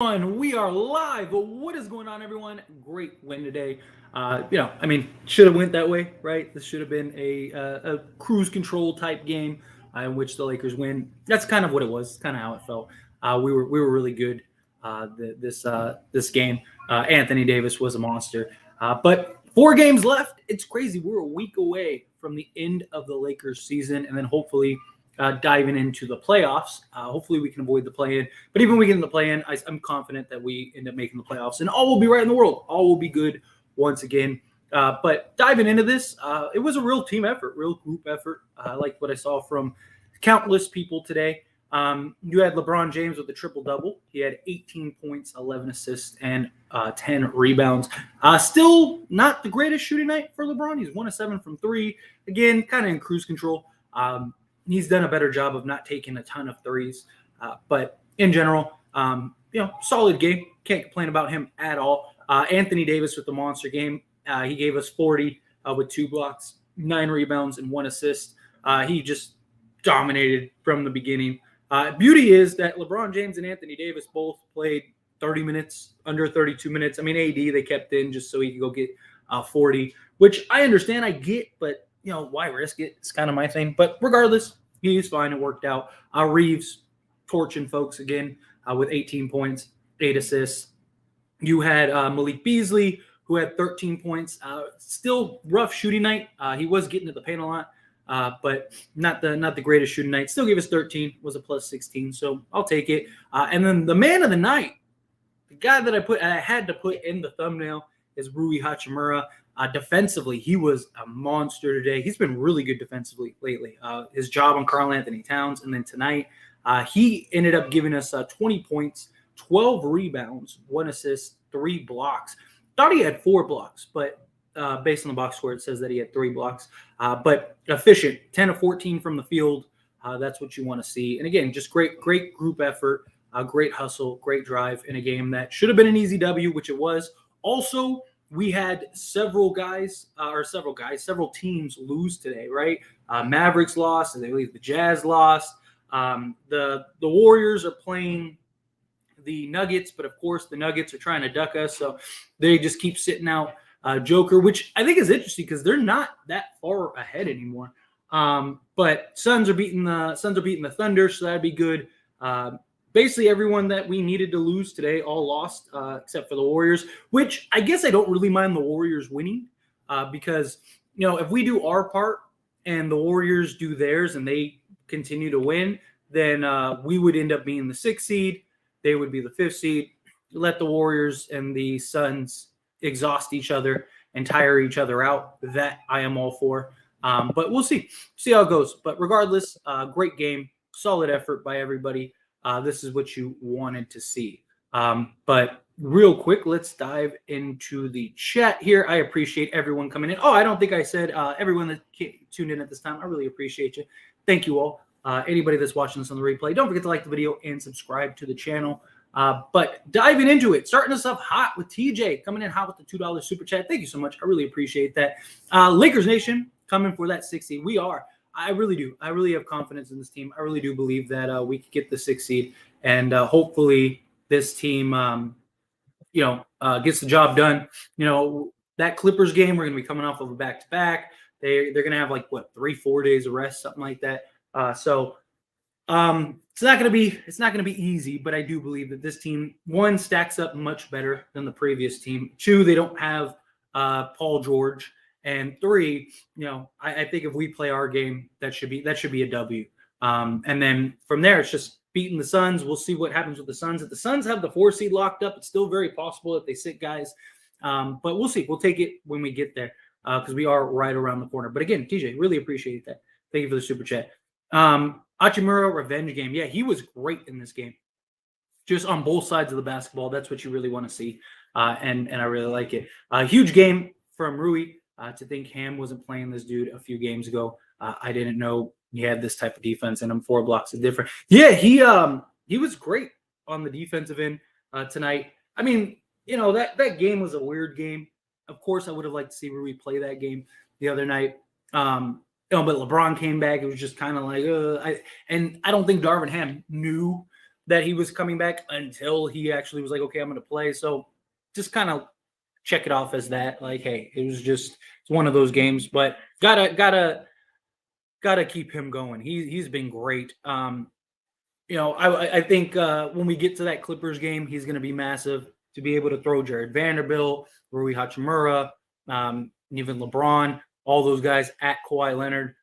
We are live. What is going on, everyone? Great win today. Should have went that way, right? This should have been a cruise control type game in which the Lakers win. That's kind of what it was. Kind of how it felt. We were really good this game. Anthony Davis was a monster. But 4 games left. It's crazy. We're a week away from the end of the Lakers season, and then hopefully diving into the playoffs. Hopefully, we can avoid the play-in. But even when we get in the play-in, I'm confident that we end up making the playoffs, and all will be right in the world. All will be good once again. But diving into this, it was a real team effort, real group effort. I liked what I saw from countless people today. You had LeBron James with a triple-double. He had 18 points, 11 assists, and 10 rebounds. Still not the greatest shooting night for LeBron. He's 1 of 7 from 3. Again, kind of in cruise control. He's done a better job of not taking a ton of threes. But in general, solid game. Can't complain about him at all. Anthony Davis with the monster game. He gave us 40 with 2 blocks, 9 rebounds, and 1 assist. He just dominated from the beginning. Beauty is that LeBron James and Anthony Davis both played 30 minutes, under 32 minutes. I mean, AD they kept in just so he could go get 40, which I understand, I get, but why risk it? It's kind of my thing. But regardless, he's fine. It worked out. Reeves torching folks again with 18 points, 8 assists. You had Malik Beasley, who had 13 points. Still rough shooting night. He was getting to the paint a lot, but not the greatest shooting night. Still gave us 13. Was a plus 16, so I'll take it. And then the man of the night, the guy that I had to put in the thumbnail, is Rui Hachimura. Defensively, he was a monster today. He's been really good defensively lately. His job on Karl Anthony Towns, and then tonight, he ended up giving us 20 points, 12 rebounds, 1 assist, 3 blocks. Thought he had 4 blocks, but based on the box score, it says that he had 3 blocks. But efficient, 10 of 14 from the field. That's what you want to see. And again, just great group effort, great hustle, great drive in a game that should have been an easy W, which it was. Also, we had several teams lose today, right? Mavericks lost, and the Jazz lost. The Warriors are playing the Nuggets, but of course the Nuggets are trying to duck us, so they just keep sitting out Joker, which I think is interesting because they're not that far ahead anymore. But Suns are beating the Thunder, so that'd be good. Basically, everyone that we needed to lose today all lost, except for the Warriors, which I guess I don't really mind the Warriors winning because, if we do our part and the Warriors do theirs and they continue to win, then we would end up being the 6th seed. They would be the 5th seed. Let the Warriors and the Suns exhaust each other and tire each other out. That I am all for. But we'll see how it goes. But regardless, great game, solid effort by everybody. This is what you wanted to see. But real quick, let's dive into the chat here. I appreciate everyone coming in. Oh, I don't think I said everyone that tuned in at this time. I really appreciate you. Thank you all. Anybody that's watching this on the replay, don't forget to like the video and subscribe to the channel. But diving into it, starting us off hot with TJ coming in hot with the $2 super chat. Thank you so much. I really appreciate that. Lakers Nation coming for that 60. We are. I really do. I really have confidence in this team. I really do believe that we could get the 6th seed, and hopefully this team, gets the job done. That Clippers game, we're going to be coming off of a back-to-back. They're going to have 3-4 days of rest, something like that. So it's not going to be easy, but I do believe that this team, 1, stacks up much better than the previous team. 2, they don't have Paul George. And 3, I think if we play our game, that should be a W. And then from there, it's just beating the Suns. We'll see what happens with the Suns. If the Suns have the 4 seed locked up, it's still very possible that they sit guys. But we'll see. We'll take it when we get there because we are right around the corner. But again, TJ, really appreciate that. Thank you for the super chat. Hachimura revenge game. Yeah, he was great in this game. Just on both sides of the basketball. That's what you really want to see. And I really like it. Huge game from Rui. To think Ham wasn't playing this dude a few games ago. I didn't know he had this type of defense in him. 4 blocks is different. Yeah, he was great on the defensive end tonight. I mean, that game was a weird game. Of course, I would have liked to see Rui play that game the other night. But LeBron came back. It was just kind of like, I don't think Darvin Ham knew that he was coming back until he actually was like, okay, I'm going to play. So just kind of check it off as that. Like, hey, it was just it's one of those games, but gotta keep him going. He's been great. I think when we get to that Clippers game, he's going to be massive to be able to throw Jared Vanderbilt, Rui Hachimura, even LeBron, all those guys at Kawhi Leonard.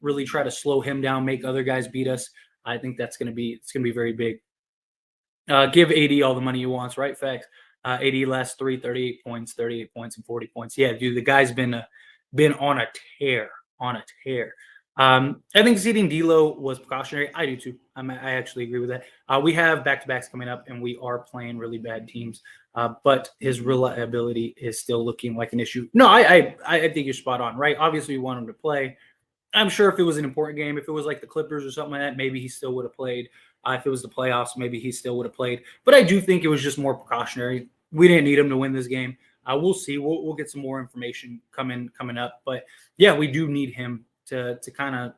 Really try to slow him down, make other guys beat us. I think it's going to be very big. Give AD all the money he wants, right? Facts. AD last 38 points, and 40 points. Yeah, dude, the guy's been on a tear, on a tear. I think seeding D'Lo was precautionary. I do too. I actually agree with that. We have back-to-backs coming up, and we are playing really bad teams. But his reliability is still looking like an issue. No, I think you're spot on, right? Obviously, we want him to play. I'm sure if it was an important game, if it was like the Clippers or something like that, maybe he still would have played. If it was the playoffs, maybe he still would have played. But I do think it was just more precautionary. We didn't need him to win this game. We'll see. We'll get some more information coming up. But yeah, we do need him to kind of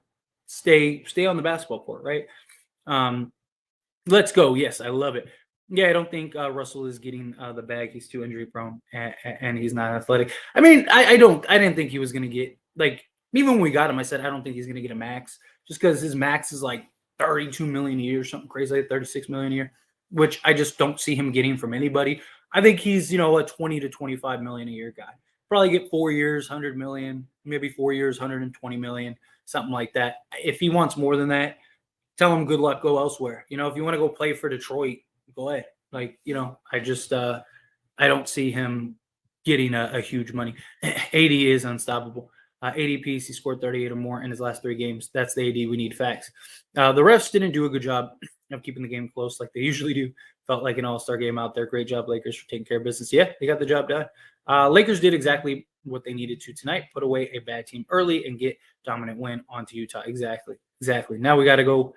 stay on the basketball court, right? Let's go. Yes, I love it. Yeah, I don't think Russell is getting the bag. He's too injury prone and he's not athletic. I mean, I didn't think he was going to get like, even when we got him, I said, I don't think he's going to get a max just because his max is like 32 million a year, something crazy, like 36 million a year, which I just don't see him getting from anybody. I think he's, a 20 to 25 million a year guy. Probably get 4 years, 100 million, maybe 4 years, 120 million, something like that. If he wants more than that, tell him good luck, go elsewhere. If you want to go play for Detroit, go ahead. Like, I just I don't see him getting a huge money. AD is unstoppable. ADPs, he scored 38 or more in his last 3 games. That's the AD we need. Facts. The refs didn't do a good job of keeping the game close like they usually do. Felt like an all-star game out there. Great job, Lakers, for taking care of business. Yeah, they got the job done. Lakers did exactly what they needed to tonight. Put away a bad team early and get dominant win onto Utah. Exactly. Now we got to go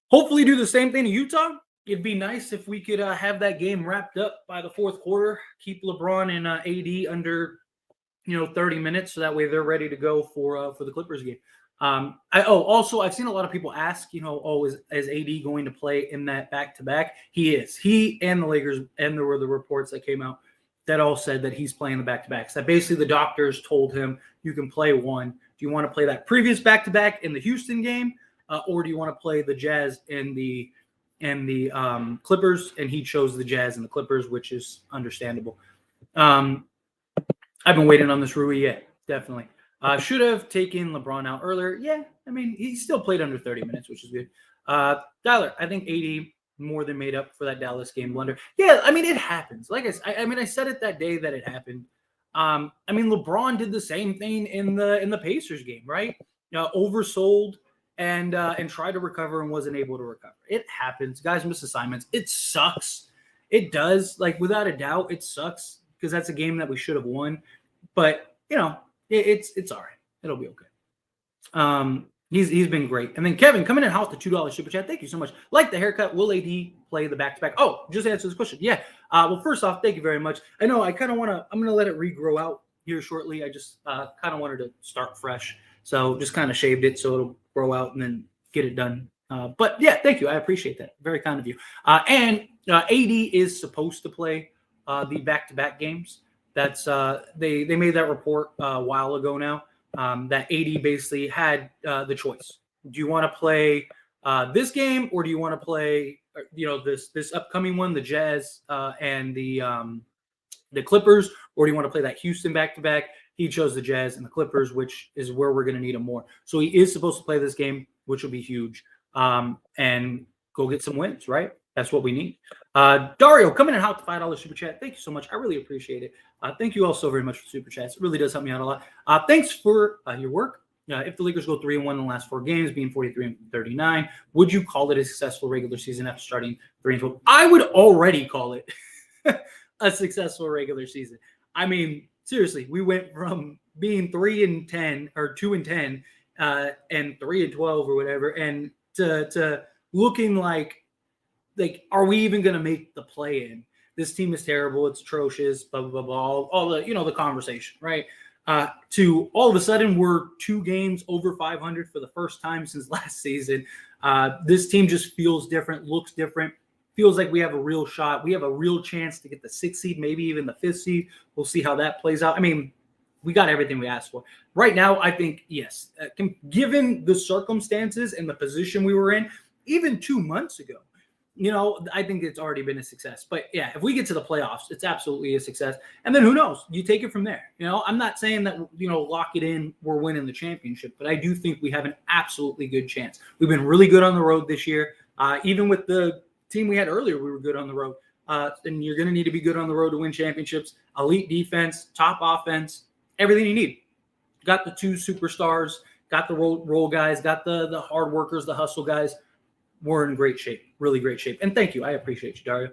hopefully do the same thing to Utah. It'd be nice if we could have that game wrapped up by the fourth quarter. Keep LeBron and AD under 30 minutes, so that way they're ready to go for the Clippers game. Also, I've seen a lot of people ask, is AD going to play in that back-to-back? He is. He and the Lakers, and there were the reports that came out that all said that he's playing the back-to-backs. That basically the doctors told him, you can play one. Do you want to play that previous back-to-back in the Houston game, or do you want to play the Jazz and the Clippers? And he chose the Jazz and the Clippers, which is understandable. I've been waiting on this Rui yet, definitely. Should have taken LeBron out earlier. Yeah, I mean, he still played under 30 minutes, which is good. Tyler, I think AD more than made up for that Dallas game blunder. Yeah, I mean, it happens. Like I said it that day that it happened. I mean, LeBron did the same thing in the Pacers game, right? Oversold and tried to recover and wasn't able to recover. It happens. Guys miss assignments. It sucks. It does. Like, without a doubt, it sucks because that's a game that we should have won. But, it's all right. It'll be okay. He's been great. And then Kevin, coming in house to $2 super chat. Thank you so much. Like the haircut. Will AD play the back-to-back? Oh, just answer this question. Yeah. Well, first off, thank you very much. I know I kind of I'm going to let it regrow out here shortly. I just kind of wanted to start fresh. So just kind of shaved it so it'll grow out and then get it done. But yeah, thank you. I appreciate that. Very kind of you. And AD is supposed to play the back-to-back games. That's they made that report a while ago now. That AD basically had the choice. Do you want to play this game, or do you want to play this upcoming one, the Jazz and the Clippers, or do you want to play that Houston back-to-back? He chose the Jazz and the Clippers, which is where we're going to need him more. So he is supposed to play this game, which will be huge, and go get some wins, right? That's what we need. Dario, coming in hot to $5 super chat. Thank you so much. I really appreciate it. Thank you all so very much for super chats. It really does help me out a lot. Thanks for your work. If the Lakers go 3-1 in the last 4 games, being 43-39, would you call it a successful regular season after starting 3-12? I would already call it a successful regular season. I mean, seriously, we went from being 3-10 or 2-10 and 3-12 or whatever, and to looking like, are we even going to make the play in? This team is terrible. It's atrocious. Blah blah blah. All the the conversation, right? to all of a sudden we're 2 games over 500 for the first time since last season. This team just feels different, looks different, feels like we have a real shot. We have a real chance to get the 6th seed, maybe even the 5th seed. We'll see how that plays out. I mean, we got everything we asked for. Right now, I think, yes, given the circumstances and the position we were in, even 2 months ago, I think it's already been a success. But yeah, if we get to the playoffs, it's absolutely a success. And then who knows? You take it from there. I'm not saying that, lock it in, we're winning the championship, but I do think we have an absolutely good chance. We've been really good on the road this year. Even with the team we had earlier, we were good on the road. And you're going to need to be good on the road to win championships. Elite defense, top offense, everything you need. Got the 2 superstars, got the role guys, got the hard workers, the hustle guys. We're in great shape, really great shape. And thank you. I appreciate you, Dario.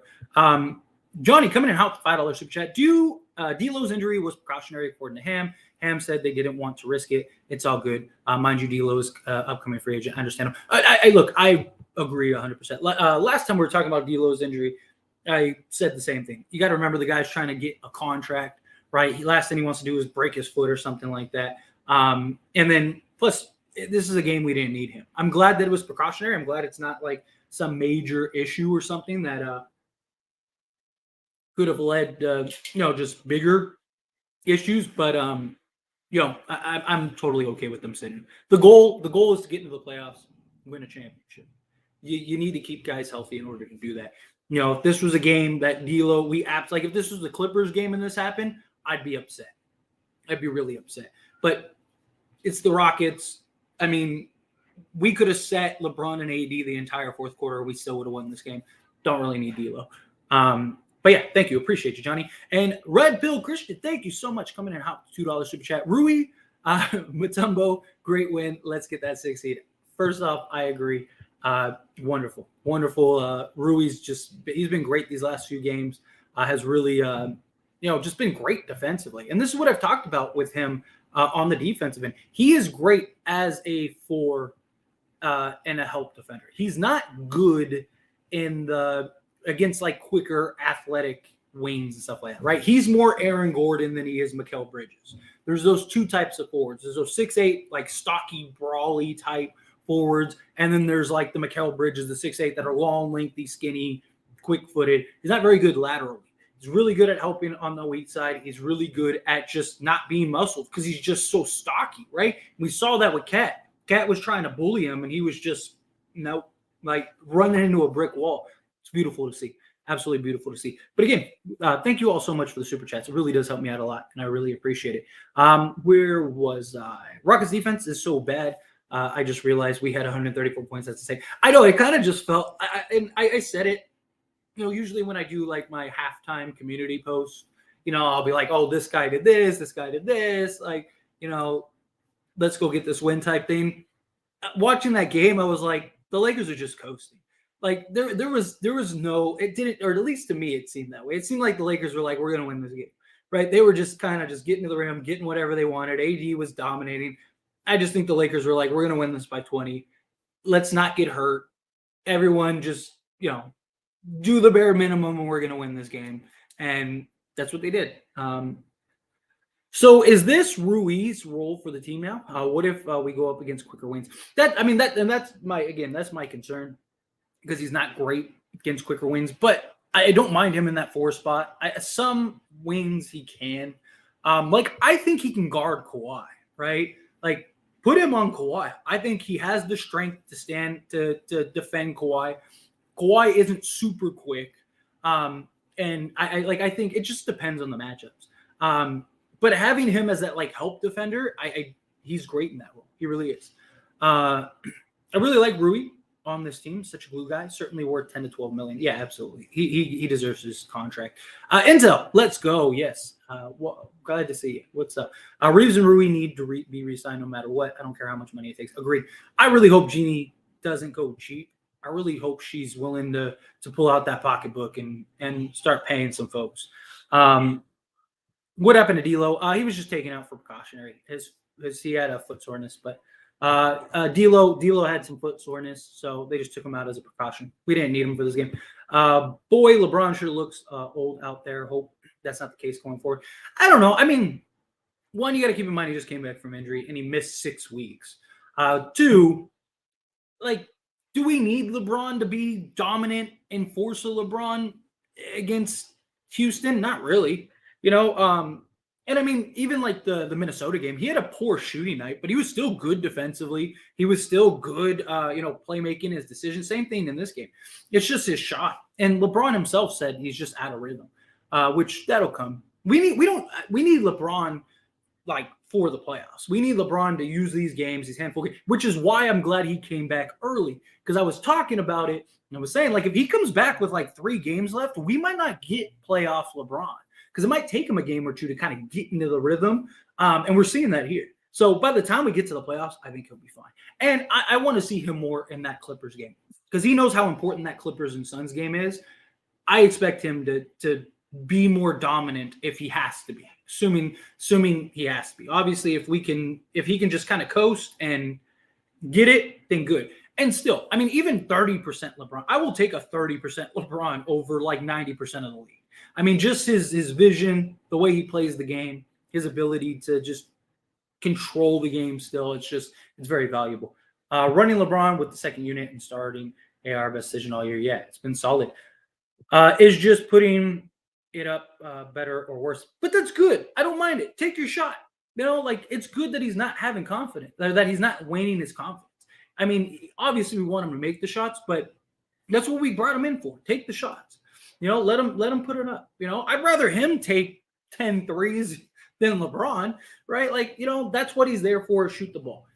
Johnny, coming in out the $5 super chat. D'Lo's injury was precautionary according to Ham. Ham said they didn't want to risk it. It's all good. Mind you, D'Lo's upcoming free agent. I understand him. I agree 100%. Last time we were talking about D'Lo's injury, I said the same thing. You got to remember the guy's trying to get a contract, right? Last thing he wants to do is break his foot or something like that. And then plus, this is a game we didn't need him. I'm glad that it was precautionary. I'm glad it's not like some major issue or something that could have led just bigger issues. But I'm totally okay with them sitting. The goal is to get into the playoffs, win a championship. You need to keep guys healthy in order to do that. If this was a game that D'Lo, if this was the Clippers game and this happened, I'd be upset. I'd be really upset. But it's the Rockets. I mean, we could have set LeBron and AD the entire fourth quarter. We still would have won this game. Don't really need D'Lo. But yeah, thank you. Appreciate you, Johnny. And Red Bill Christian, thank you so much coming in hot. $2 super chat. Rui, Mutombo, great win. Let's get that 6th seed. First off, I agree. Wonderful. Rui's he's been great these last few games. Has really, just been great defensively. And this is what I've talked about with him on the defensive end. He is great as a 4 and a help defender. He's not good against like quicker athletic wings and stuff like that, right? He's more Aaron Gordon than he is Mikal Bridges. There's those 2 types of forwards. There's those 6'8", like stocky, brawly type forwards. And then there's like the Mikal Bridges, the 6'8", that are long, lengthy, skinny, quick-footed. He's not very good laterally. He's really good at helping on the weak side. He's really good at just not being muscled because he's just so stocky, right? We saw that with Cat. Cat was trying to bully him, and he was just, running into a brick wall. It's beautiful to see. Absolutely beautiful to see. But again, thank you all so much for the super chats. It really does help me out a lot, and I really appreciate it. Where was I? Rockets defense is so bad. I just realized we had 134 points. That's to say. I know. It kind of just felt, I said it. Usually when I do like my halftime community post, I'll be like, oh, this guy did this, like, let's go get this win type thing. Watching that game, I was like, the Lakers are just coasting. Like there was no, it didn't, or at least to me, it seemed that way. It seemed like the Lakers were like, we're going to win this game, right? They were just kind of just getting to the rim, getting whatever they wanted. AD was dominating. I just think the Lakers were like, we're going to win this by 20. Let's not get hurt. Everyone just, do the bare minimum and we're going to win this game. And that's what they did. So is this Rui's role for the team now? What if we go up against quicker wins? That's my concern because he's not great against quicker wins, but I don't mind him in that 4 spot. Some wings he can. I think he can guard Kawhi, right? Like put him on Kawhi. I think he has the strength to stand to defend Kawhi. Kawhi isn't super quick. And I think it just depends on the matchups. But having him as that like help defender, he's great in that role. He really is. I really like Rui on this team. Such a glue guy. Certainly worth 10 to 12 million. Yeah, absolutely. He deserves his contract. Intel, let's go. Yes. Glad to see you. What's up? Reeves and Rui need to be re-signed no matter what. I don't care how much money it takes. Agreed. I really hope Jeannie doesn't go cheap. I really hope she's willing to pull out that pocketbook and start paying some folks. What happened to D'Lo? He was just taken out for precautionary. He had a foot soreness, but D'Lo had some foot soreness, so they just took him out as a precaution. We didn't need him for this game. Boy, LeBron sure looks old out there. Hope that's not the case going forward. I don't know. I mean, one, you got to keep in mind he just came back from injury and he missed 6 weeks. Two, like, do we need LeBron to be dominant and force a LeBron against Houston? Not really. And I mean, even like the Minnesota game, he had a poor shooting night, but he was still good defensively. He was still good, playmaking his decisions. Same thing in this game. It's just his shot. And LeBron himself said he's just out of rhythm, which that'll come. We need LeBron like for the playoffs. We need LeBron to use these games, these handful games, which is why I'm glad he came back early, because I was talking about it and I was saying, like, if he comes back with like 3 games left, we might not get playoff LeBron, because it might take him a game or two to kind of get into the rhythm. And we're seeing that here. So by the time we get to the playoffs, I think he'll be fine. And I want to see him more in that Clippers game, because he knows how important that Clippers and Suns game is. I expect him to be more dominant if he has to be, assuming he has to be. Obviously, if he can just kind of coast and get it, then good. And still, I mean, even 30% LeBron, I will take a 30% LeBron over like 90% of the league. I mean, just his vision, the way he plays the game, his ability to just control the game still, it's very valuable. Running LeBron with the second unit and starting AR best decision all year. Yeah, it's been solid. Is just putting it up better or worse, but that's good. I don't mind it. Take your shot. Like, it's good that he's not having confidence, that he's not waning his confidence. I mean, obviously we want him to make the shots, but that's what we brought him in for. Take the shots. Let him put it up. I'd rather him take 10 threes than LeBron, right? Like, that's what he's there for, shoot the ball.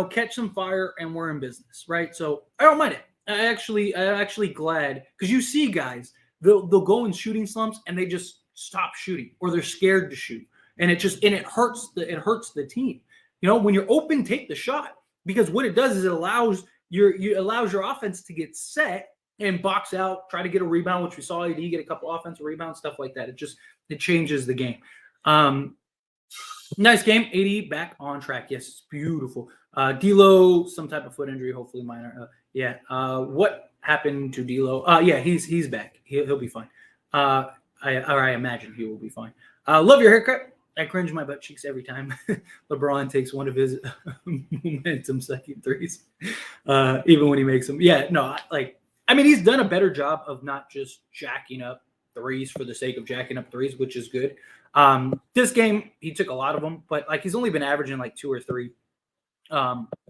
Catch some fire, and we're in business, right? So I don't mind it. I'm actually glad, because you see guys, they'll go in shooting slumps and they just stop shooting, or they're scared to shoot, and it hurts the team. When you're open, take the shot, because what it does is it allows your offense to get set and box out, try to get a rebound, which we saw AD get a couple offensive rebounds, stuff like that. It changes the game. Nice game. AD back on track. Yes, it's beautiful. D'Lo, some type of foot injury, hopefully minor. What happened to D'Lo? Yeah, he's back. He'll be fine. I imagine he will be fine. Love your haircut. I cringe my butt cheeks every time LeBron takes one of his momentum second threes, even when he makes them. Yeah, no, he's done a better job of not just jacking up threes for the sake of jacking up threes, which is good. This game, he took a lot of them, but he's only been averaging like 2 or 3,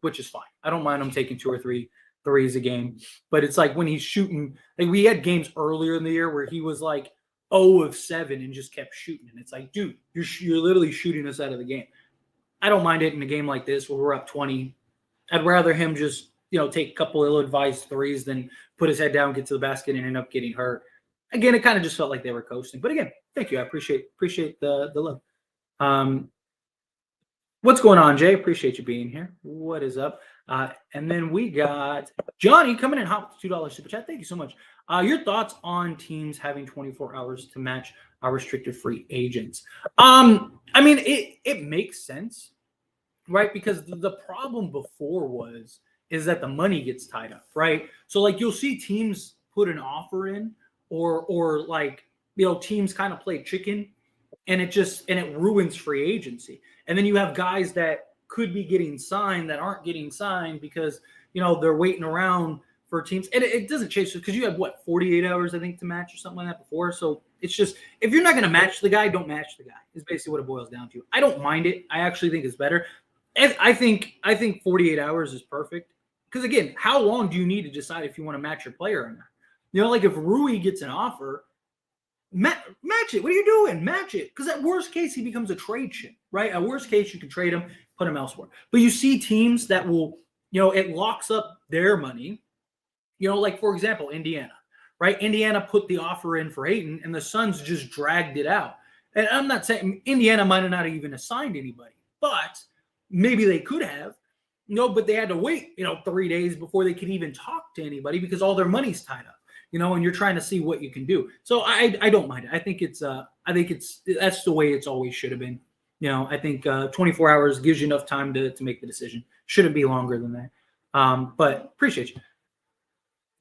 which is fine. I don't mind him taking 2 or 3 threes a game, but it's like when he's shooting, like we had games earlier in the year where he was like 0 of 7 and just kept shooting. And it's like, dude, you're literally shooting us out of the game. I don't mind it in a game like this where we're up 20. I'd rather him just, take a couple of ill-advised threes than put his head down, get to the basket, and end up getting hurt. Again, it kind of just felt like they were coasting. But again, thank you. I appreciate the love. What's going on, Jay? Appreciate you being here. What is up? And then we got Johnny coming in hot with $2 super chat. Thank you so much. Your thoughts on teams having 24 hours to match our restricted free agents? It makes sense, right? Because the problem before is that the money gets tied up, right? So you'll see teams put an offer in, or teams kind of play chicken, and it ruins free agency. And then you have guys that could be getting signed that aren't getting signed because they're waiting around for teams. And it doesn't change, because you have 48 hours I think to match or something like that before. So it's just, if you're not going to match the guy, don't match the guy, is basically what it boils down to. I don't mind it. I actually think it's better. And I think 48 hours is perfect, because again, how long do you need to decide if you want to match your player or not? If Rui gets an offer, match it. What are you doing? Match it. Because at worst case, he becomes a trade chip, right? At worst case, you can trade him, put him elsewhere. But you see teams that will, it locks up their money. For example, Indiana, right? Indiana put the offer in for Ayton, and the Suns just dragged it out. And I'm not saying Indiana might have not even assigned anybody, but maybe they could have. But they had to wait, 3 days before they could even talk to anybody, because all their money's tied up. And you're trying to see what you can do. So I don't mind it. I think that's the way it's always should have been. I think 24 hours gives you enough time to make the decision. Shouldn't be longer than that. But appreciate you.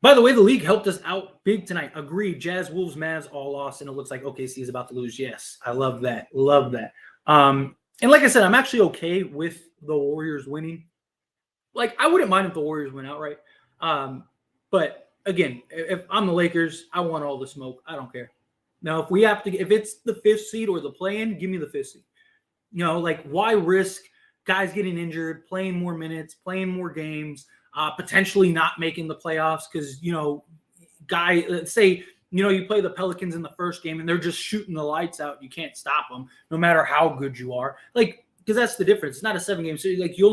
By the way, the league helped us out big tonight. Agreed. Jazz, Wolves, Mavs all lost, and it looks like OKC is about to lose. Yes, I love that. Love that. And like I said, I'm actually okay with the Warriors winning. Like, I wouldn't mind if the Warriors went outright. But again, if I'm the Lakers, I want all the smoke. I don't care. Now, if it's the fifth seed or the play-in, give me the fifth seed. Like, why risk guys getting injured, playing more minutes, playing more games, potentially not making the playoffs because let's say you play the Pelicans in the first game and they're just shooting the lights out. You can't stop them, no matter how good you are. Like, because that's the difference. It's not a 7-game series. Like, you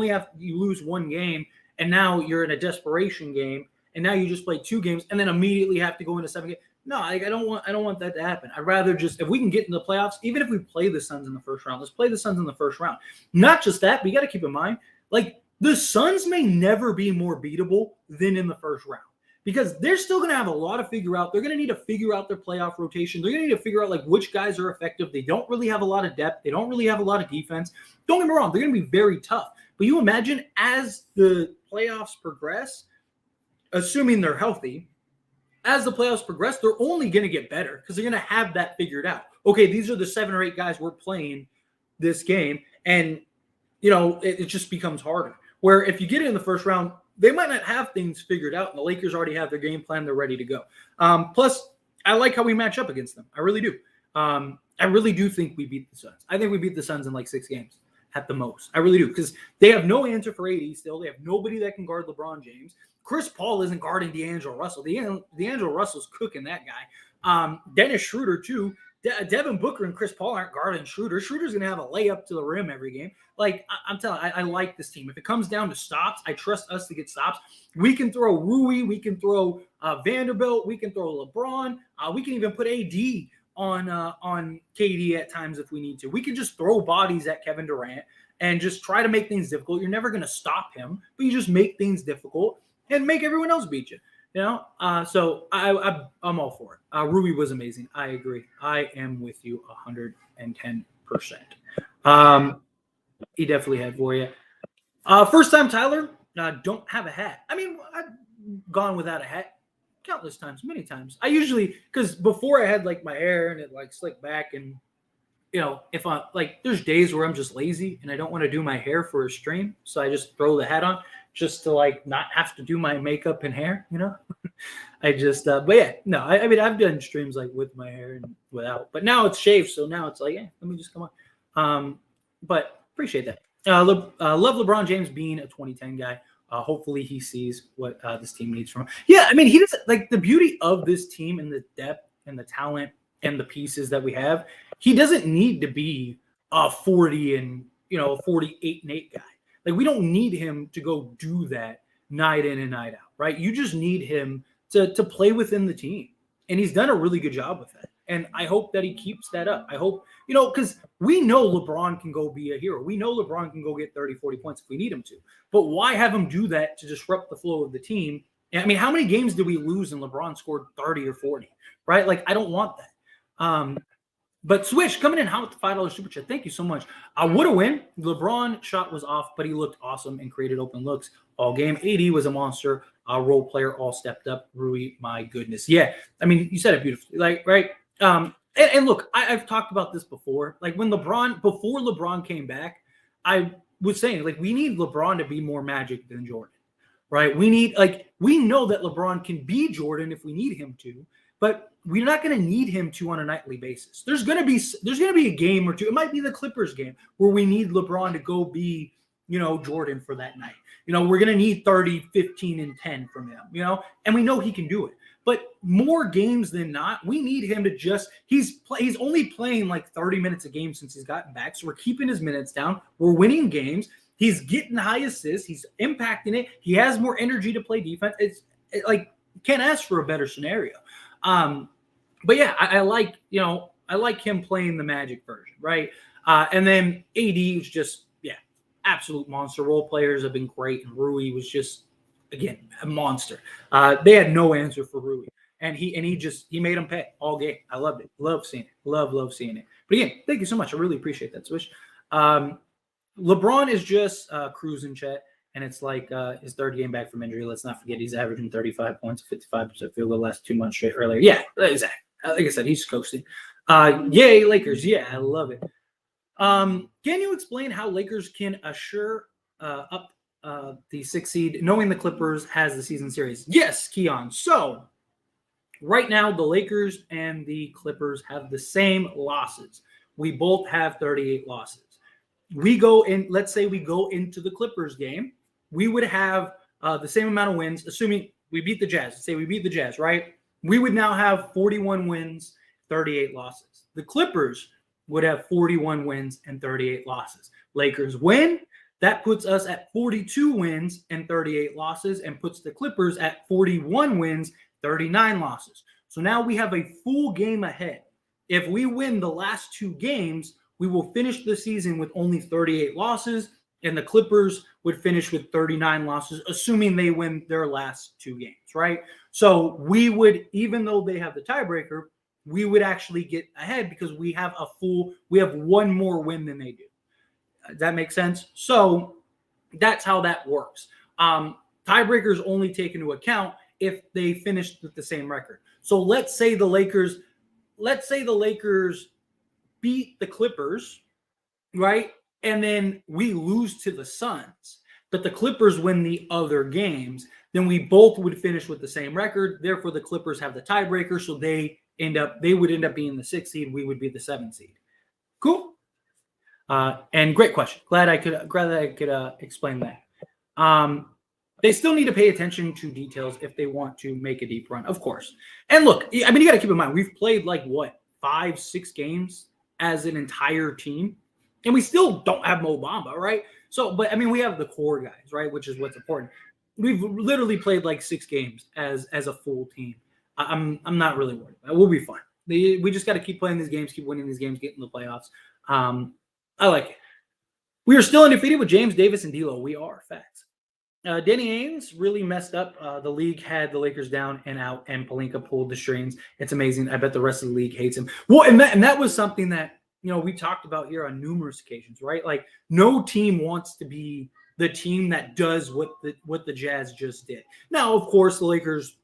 lose one game, and now you're in a desperation game, and now you just play 2 games, and then immediately have to go into 7 games. No, I don't want that to happen. I'd rather just, if we can get in the playoffs, even if we play the Suns in the first round, let's play the Suns in the first round. Not just that, but you got to keep in mind, like, the Suns may never be more beatable than in the first round, because they're still going to have a lot to figure out. They're going to need to figure out their playoff rotation. They're going to need to figure out, like, which guys are effective. They don't really have a lot of depth. They don't really have a lot of defense. Don't get me wrong. They're going to be very tough. But you imagine as the playoffs progress, assuming they're healthy, as the playoffs progress, they're only going to get better because they're going to have that figured out. Okay, these are the 7 or 8 guys we're playing this game. And, it just becomes harder. Where if you get it in the first round, they might not have things figured out, and the Lakers already have their game plan. They're ready to go. Plus, I like how we match up against them. I really do. I really do think we beat the Suns. I think we beat the Suns in like 6 games at the most. I really do, because they have no answer for AD still. They have nobody that can guard LeBron James. Chris Paul isn't guarding D'Angelo Russell. D'Angelo Russell's cooking that guy. Dennis Schroeder, too. Devin Booker and Chris Paul aren't guarding Schroeder. Schroeder's going to have a layup to the rim every game. Like, I'm telling you, I like this team. If it comes down to stops, I trust us to get stops. We can throw Rui. We can throw Vanderbilt. We can throw LeBron. We can even put AD on KD at times if we need to. We can just throw bodies at Kevin Durant and just try to make things difficult. You're never going to stop him, but you just make things difficult and make everyone else beat you. So I'm all for it. Rui was amazing. I agree. I am with you 110%. He definitely had for you. First time Tyler, don't have a hat. I mean, I've gone without a hat countless times, many times. I usually, because before I had like my hair and it like slicked back, and if I like, there's days where I'm just lazy and I don't want to do my hair for a stream, so I just throw the hat on just to like not have to do my makeup and hair. I just, but yeah, no, I mean, I've done streams like with my hair and without, but now it's shaved, so now it's like, yeah, let me just come on. But appreciate that. Love LeBron James being a 2010 guy. Hopefully he sees what this team needs from him. Yeah, I mean, he doesn't, like, the beauty of this team and the depth and the talent and the pieces that we have. He doesn't need to be a 40 and 48-8 guy. Like, we don't need him to go do that night in and night out, right? You just need him to play within the team, and he's done a really good job with that. And I hope that he keeps that up. I hope, because we know LeBron can go be a hero. We know LeBron can go get 30, 40 points if we need him to. But why have him do that to disrupt the flow of the team? And, I mean, how many games did we lose and LeBron scored 30 or 40, right? Like, I don't want that. But Swish coming in hot with the $5 super chat. Thank you so much. What a win. LeBron shot was off, but he looked awesome and created open looks all game. AD was a monster. Role player all stepped up. Rui, my goodness. Yeah, I mean, you said it beautifully. Like, right? And look, I've talked about this before. Like, before LeBron came back, I was saying, like, we need LeBron to be more Magic than Jordan, right? We know that LeBron can be Jordan if we need him to, but we're not going to need him to on a nightly basis. There's going to be a game or two. It might be the Clippers game where we need LeBron to go be, Jordan for that night. We're going to need 30, 15, and 10 from him, and we know he can do it. But more games than not, we need him to just – he's only playing like 30 minutes a game since he's gotten back, so we're keeping his minutes down. We're winning games. He's getting high assists. He's impacting it. He has more energy to play defense. Like, you can't ask for a better scenario. But yeah, I like him playing the Magic version, right? And then AD was just, absolute monster. Role players have been great, and Rui was just, again, a monster. They had no answer for Rui, and he made them pay all game. I loved it. Love seeing it. Love seeing it. But again, thank you so much. I really appreciate that, Swish. LeBron is just cruising, chat, and it's like his third game back from injury. Let's not forget he's averaging 35 points, 55% field goal last 2 months straight earlier. Yeah, exactly. Like I said, he's coasting. Yay, Lakers. Yeah, I love it. Can you explain how Lakers can assure up the 6th seed, knowing the Clippers has the season series? Yes, Keon. So right now, the Lakers and the Clippers have the same losses. We both have 38 losses. We go in, let's say we go into the Clippers game, we would have the same amount of wins, assuming we beat the Jazz. Say we beat the Jazz, right? We would now have 41 wins, 38 losses. The Clippers would have 41 wins and 38 losses. Lakers win. That puts us at 42 wins and 38 losses and puts the Clippers at 41 wins, 39 losses. So now we have a full game ahead. If we win the last 2 games, we will finish the season with only 38 losses, and the Clippers would finish with 39 losses, assuming they win their last 2 games, right? So we would, even though they have the tiebreaker, we would actually get ahead because we have one more win than they do. Does that make sense? So that's how that works. Tiebreakers only take into account if they finished with the same record. So let's say the Lakers beat the Clippers, right? And then we lose to the Suns, but the Clippers win the other games, then we both would finish with the same record. Therefore, the Clippers have the tiebreaker, so they would end up being the 6th seed. We would be the 7th seed. Cool. And great question. Glad I could explain that. They still need to pay attention to details if they want to make a deep run, of course. And look, I mean, you got to keep in mind, we've played 5-6 games as an entire team, and we still don't have Mo Bamba, right? So, but I mean, we have the core guys, right? Which is what's important. We've literally played 6 games as a full team. I'm not really worried. We'll be fine. We just got to keep playing these games, keep winning these games, get in the playoffs. I like it. We are still undefeated with James, Davis, and D'Lo. We are. Facts. Danny Ainge really messed up. The league had the Lakers down and out, and Pelinka pulled the strings. It's amazing. I bet the rest of the league hates him. Well, and that was something that we talked about here on numerous occasions, right? Like, no team wants to be the team that does what the Jazz just did. Now, of course, the Lakers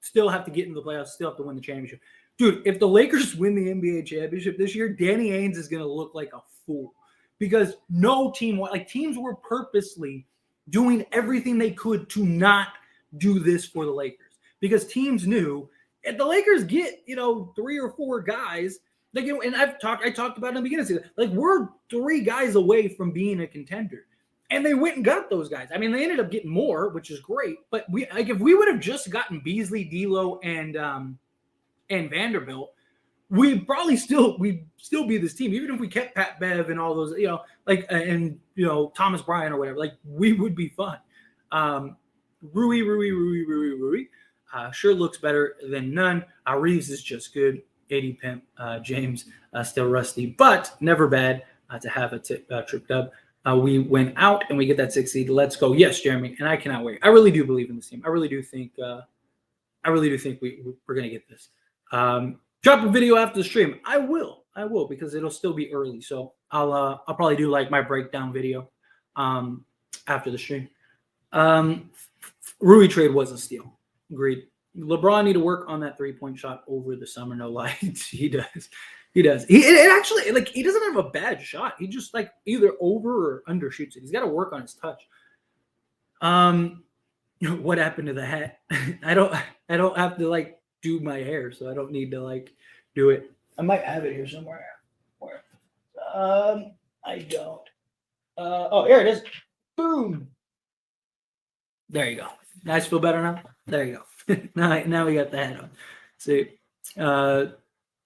still have to get into the playoffs, still have to win the championship. Dude, if the Lakers win the NBA championship this year, Danny Ainge is going to look like a fool because no team, teams were purposely doing everything they could to not do this for the Lakers because teams knew if the Lakers get, 3 or 4 guys, and I talked about it in the beginning of the season, we're 3 guys away from being a contender. And they went and got those guys. I mean, they ended up getting more, which is great. But if we would have just gotten Beasley, D'Lo, and Vanderbilt, we'd still be this team, even if we kept Pat Bev and all those, and Thomas Bryant or whatever. We would be fun. Rui sure looks better than none. Reeves is just good. 80 pimp. James still rusty, but never bad to have a trip dub. We went out and we get that 6th seed. Let's go. Yes, Jeremy, and I cannot wait. I really do believe in this team. I really do think we're gonna get this. Drop a video after the stream. I will because it'll still be early. So I'll probably do my breakdown video after the stream. Rui trade was a steal. Agreed. LeBron need to work on that 3-point shot over the summer. No lie, he does. He does. It actually he doesn't have a bad shot. He just either over or undershoots it. He's got to work on his touch. What happened to the hat? I don't have to do my hair, so I don't need to do it. I might have it here somewhere. Where? I don't. Oh, here it is. Boom. There you go. Nice, feel better now? There you go. now we got the hat on. See,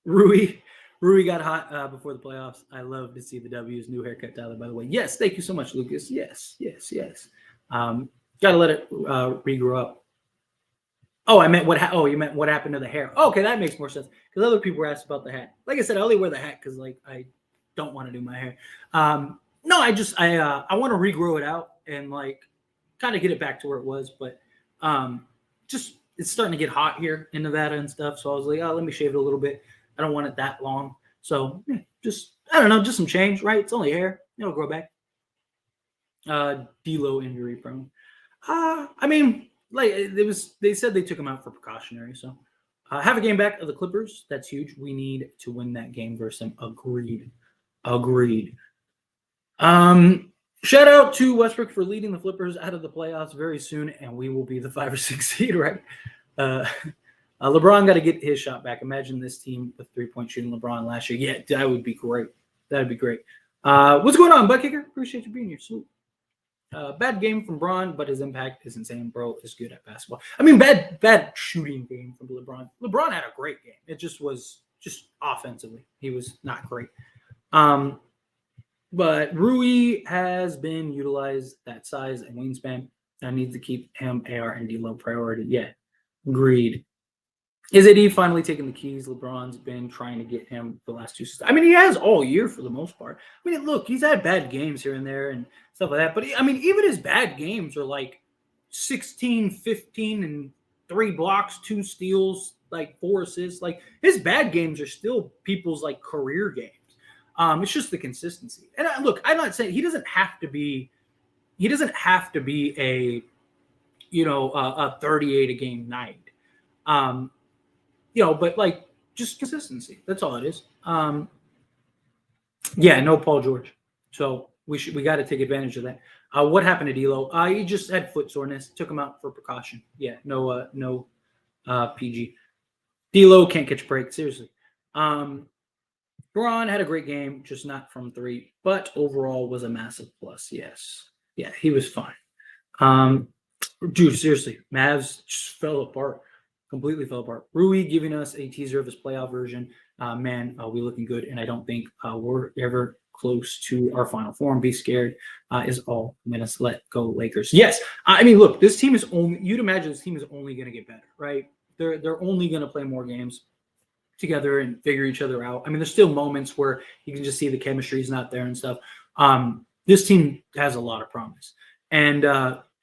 Rui got hot before the playoffs. I love to see the W's. New haircut, Tyler, by the way. Yes, thank you so much, Lucas. Yes. Gotta let it regrow up. Oh, I meant you meant what happened to the hair. Oh, okay, that makes more sense. Because other people were asked about the hat. Like I said, I only wear the hat because I don't want to do my hair. No, I want to regrow it out and kind of get it back to where it was. But just it's starting to get hot here in Nevada and stuff. So I was like, let me shave it a little bit. I don't want it that long. So just some change, right? It's only hair. It'll grow back. D'Lo injury prone. I mean, they said they took him out for precautionary. So have a game back of the Clippers. That's huge. We need to win that game versus them. Agreed. Shout out to Westbrook for leading the Flippers out of the playoffs very soon, and we will be the 5 or 6 seed, right? LeBron got to get his shot back. Imagine this team with 3-point shooting LeBron last year. Yeah, that would be great. That'd be great. What's going on, Butt Kicker? Appreciate you being here. Salute. Bad game from Braun, but his impact is insane. Bro is good at basketball. I mean, bad shooting game from LeBron. LeBron had a great game. It just was offensively. He was not great. But Rui has been utilized that size and wingspan. I need to keep him AR and Dlo priority. Yeah, agreed. Is AD finally taking the keys? LeBron's been trying to get him the last 2 seasons. I mean, he has all year for the most part. I mean, look, he's had bad games here and there and stuff like that. But, I mean, even his bad games are like 16, 15, and 3 blocks, 2 steals, like 4 assists. Like, his bad games are still people's, like, career games. It's just the consistency. And look, I'm not saying he doesn't have to be a, a 38 a game night. But like just consistency. That's all it is. Yeah, no Paul George. So we got to take advantage of that. What happened to D'Lo? He just had foot soreness. Took him out for precaution. Yeah, no PG. D'Lo can't catch a break. Seriously. Braun had a great game, just not from 3, but overall was a massive plus. Yes. Yeah, he was fine. Dude, seriously, Mavs just fell apart. Completely fell apart. Rui giving us a teaser of his playoff version. We looking good, and I don't think we're ever close to our final form. Be scared is all. I'm gonna let go Lakers. Yes, I mean, look, this team is only. You'd imagine this team is only gonna get better, right? They're only gonna play more games together and figure each other out. I mean, there's still moments where you can just see the chemistry is not there and stuff. This team has a lot of promise, and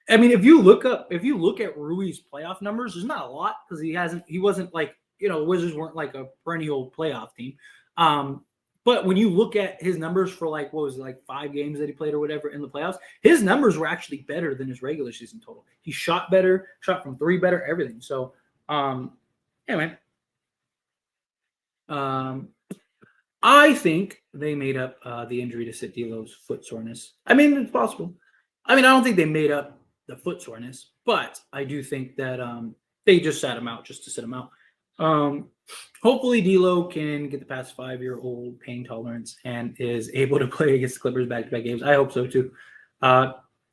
I mean, if you look at Rui's playoff numbers, there's not a lot because he wasn't like, Wizards weren't like a perennial playoff team. But when you look at his numbers for like, what was it, like 5 games that he played or whatever in the playoffs, his numbers were actually better than his regular season total. He shot better, shot from 3 better, everything. So, man. I think they made up the injury to Sid D'Lo's foot soreness. I mean, it's possible. I mean, I don't think they made up the foot soreness, but I do think that they just sat him out just to sit him out. Hopefully, D'Lo can get the past 5-year-old pain tolerance and is able to play against the Clippers back-to-back games. I hope so too.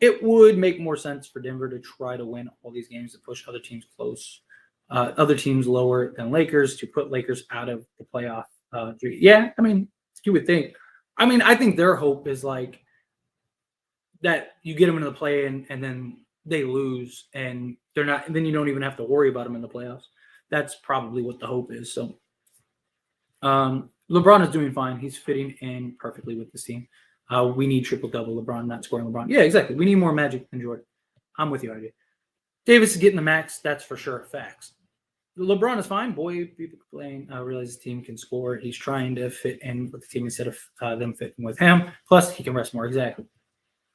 It would make more sense for Denver to try to win all these games to push other teams close, other teams lower than Lakers to put Lakers out of the playoff. 3. Yeah, I mean, you would think. I mean, I think their hope is like that you get them into the play and then they lose and they're not, and then you don't even have to worry about them in the playoffs. That's probably what the hope is. So LeBron is doing fine. He's fitting in perfectly with this team. We need triple-double LeBron, not scoring LeBron. Yeah, exactly. We need more Magic than Jordan. I'm with you, RJ. Davis is getting the max. That's for sure. Facts. LeBron is fine. Boy, people complain. Realize his team can score. He's trying to fit in with the team instead of them fitting with him. Plus, he can rest more. Exactly.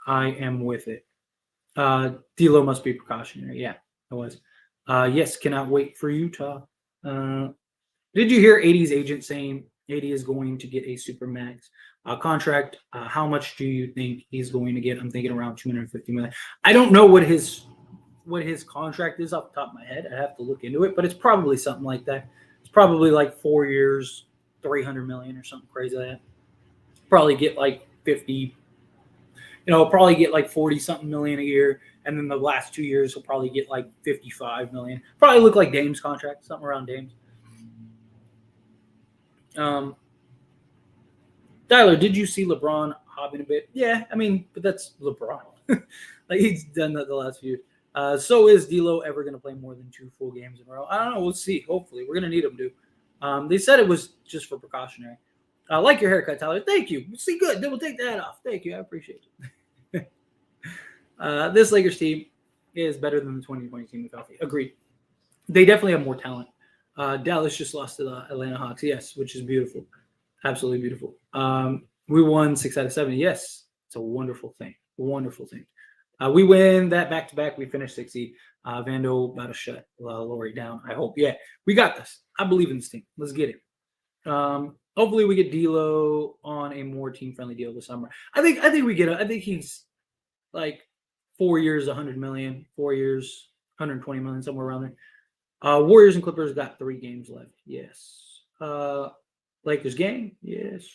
I am with it. D'Lo must be precautionary. Yeah, it was. Yes, cannot wait for Utah. Did you hear AD's agent saying AD is going to get a super max contract? How much do you think he's going to get? I'm thinking around $250 million. I don't know what his contract is off the top of my head. I have to look into it, but it's probably something like that. It's probably like 4 years, $300 million or something crazy like that. Probably get like 50. Probably get like 40 something million a year. And then the last 2 years, he'll probably get like 55 million. Probably look like Dame's contract, something around Dame's. Tyler, did you see LeBron hobbing a bit? Yeah, I mean, but that's LeBron. Like he's done that the last few. So is D'Lo ever going to play more than 2 full games in a row? I don't know. We'll see. Hopefully, we're going to need him to. They said it was just for precautionary. I like your haircut, Tyler. Thank you. See, good. Then we'll take that off. Thank you. I appreciate it. This Lakers team is better than the 2020 team with healthy. Agreed. They definitely have more talent. Dallas just lost to the Atlanta Hawks. Yes, which is beautiful. Absolutely beautiful. We won 6 out of 7. Yes, it's a wonderful thing. Wonderful thing. We win that back-to-back. We finish 6 seed. Vando about to shut Laurie down, I hope. Yeah, we got this. I believe in this team. Let's get it. Hopefully we get D'Lo on a more team-friendly deal this summer. I think we get. I think he's like 4 years, 100 million. 4 years, 120 million, somewhere around there. Warriors and Clippers got 3 games left. Yes. Lakers game. Yes.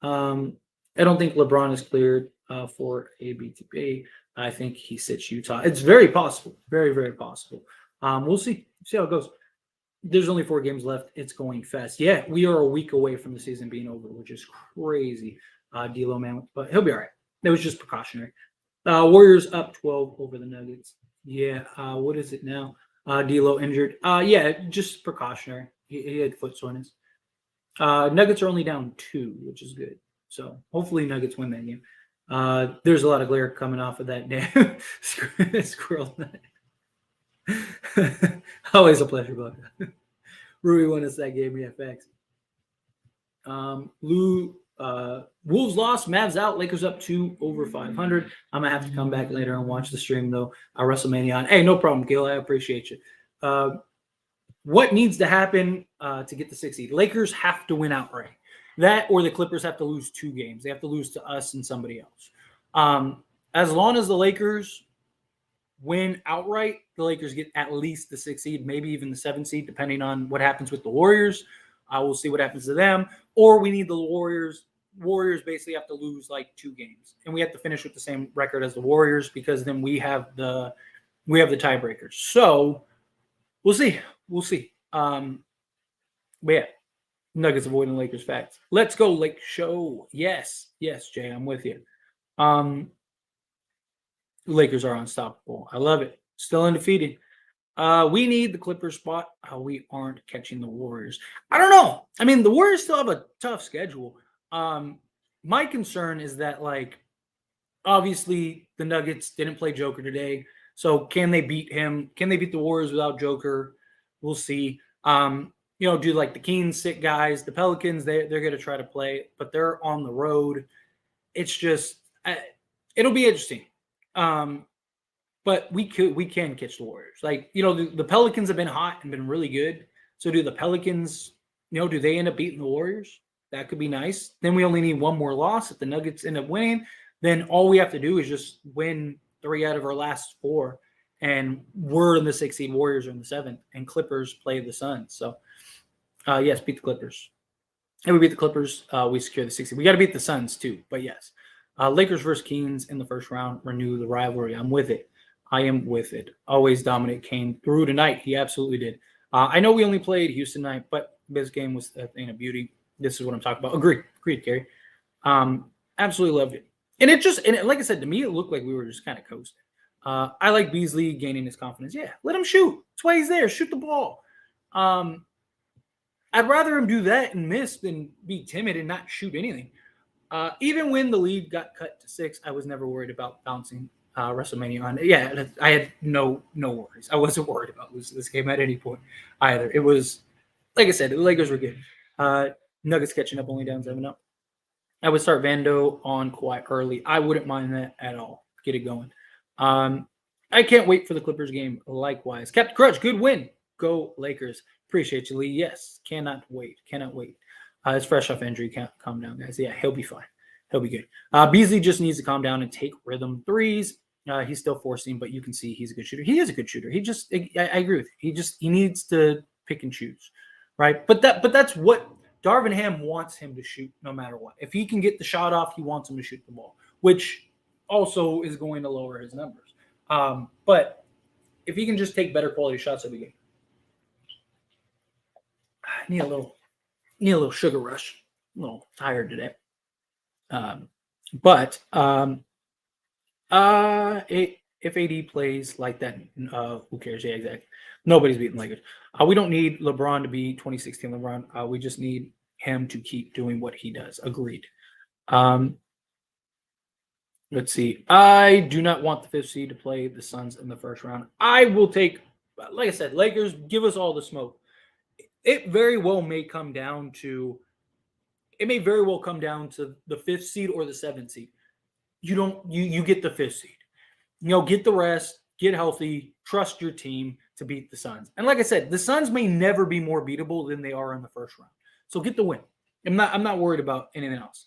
I don't think LeBron is cleared for a BTP. I think he sits Utah. It's very possible. Very, very possible. We'll see. See how it goes. There's only 4 games left. It's going fast. Yeah, we are a week away from the season being over, which is crazy. D'Lo, man, but he'll be all right. That was just precautionary. Warriors up 12 over the Nuggets. Yeah. What is it now? D'Lo injured. Yeah, just precautionary. He had foot soreness. Nuggets are only down 2, which is good. So hopefully Nuggets win that game. There's a lot of glare coming off of that damn squirrel nut. Always a pleasure, bud. Rui won us that game. Yeah, facts. Wolves lost, Mavs out, Lakers up 2 over 500. I'm gonna have to come back later and watch the stream though. WrestleMania on. Hey, no problem, Gil. I appreciate you. What needs to happen to get the 6 seed? Lakers have to win outright. That or the Clippers have to lose 2 games. They have to lose to us and somebody else. As long as the Lakers win outright, the Lakers get at least the 6 seed, maybe even the 7 seed, depending on what happens with the Warriors. We'll see what happens to them. Or we need the Warriors. Warriors basically have to lose like 2 games, and we have to finish with the same record as the Warriors because then we have the tiebreakers. So we'll see. We'll see. But yeah, Nuggets avoiding Lakers facts. Let's go, Lake Show. Yes, Jay, I'm with you. Lakers are unstoppable. I love it. Still undefeated. We need the Clippers spot. We aren't catching the Warriors. I don't know. I mean, the Warriors still have a tough schedule. My concern is that, like, obviously the Nuggets didn't play Joker today. So can they beat him? Can they beat the Warriors without Joker? We'll see. Do like the Kings sit guys, the Pelicans, they're going to try to play, but they're on the road. It's just, it'll be interesting. But we can catch the Warriors. Like, the Pelicans have been hot and been really good. So do the Pelicans, do they end up beating the Warriors? That could be nice. Then we only need 1 more loss. If the Nuggets end up winning, then all we have to do is just win 3 out of our last 4. And we're in the 6th seed. Warriors are in the 7th. And Clippers play the Suns. So, yes, beat the Clippers. And we beat the Clippers. We secure the 6th seed. We got to beat the Suns, too. But, yes. Lakers versus Kings in the first round. Renew the rivalry. I'm with it. I am with it. Always dominate. Came through tonight. He absolutely did. I know we only played Houston tonight, but this game was a thing of beauty. This is what I'm talking about. Agreed, Gary. Absolutely loved it. And like I said, to me, it looked like we were just kind of coasting. I like Beasley gaining his confidence. Yeah, let him shoot. That's why he's there. Shoot the ball. I'd rather him do that and miss than be timid and not shoot anything. Even when the lead got cut to 6, I was never worried about bouncing WrestleMania on. Yeah, I had no worries. I wasn't worried about losing this game at any point either. It was, like I said, the Lakers were good. Nuggets catching up, only down 7-0. I would start Vando on Kawhi early. I wouldn't mind that at all. Get it going. I can't wait for the Clippers game. Likewise. Captain Crutch, good win. Go Lakers. Appreciate you, Lee. Yes, cannot wait. It's fresh off injury. Can't calm down, guys. Yeah, he'll be fine. He'll be good. Beasley just needs to calm down and take rhythm threes. He's still forcing, but you can see he's a good shooter. He is a good shooter. I agree with you. He needs to pick and choose, right? But that's what Darvin Ham wants him to shoot no matter what. If he can get the shot off, he wants him to shoot the ball, which also is going to lower his numbers. But if he can just take better quality shots, that'd be good. I need a little sugar rush. A little tired today. If AD plays like that, who cares? Yeah, exactly. Nobody's beating Lakers. We don't need LeBron to be 2016 LeBron. We just need him to keep doing what he does. Agreed. Let's see. I do not want the 5th seed to play the Suns in the first round. I will take, like I said, Lakers, give us all the smoke. It very well may come down to the 5th seed or the 7th seed. You get the 5th seed. Get the rest, get healthy, trust your team to beat the Suns. And like I said, the Suns may never be more beatable than they are in the first round. So get the win. I'm not worried about anything else.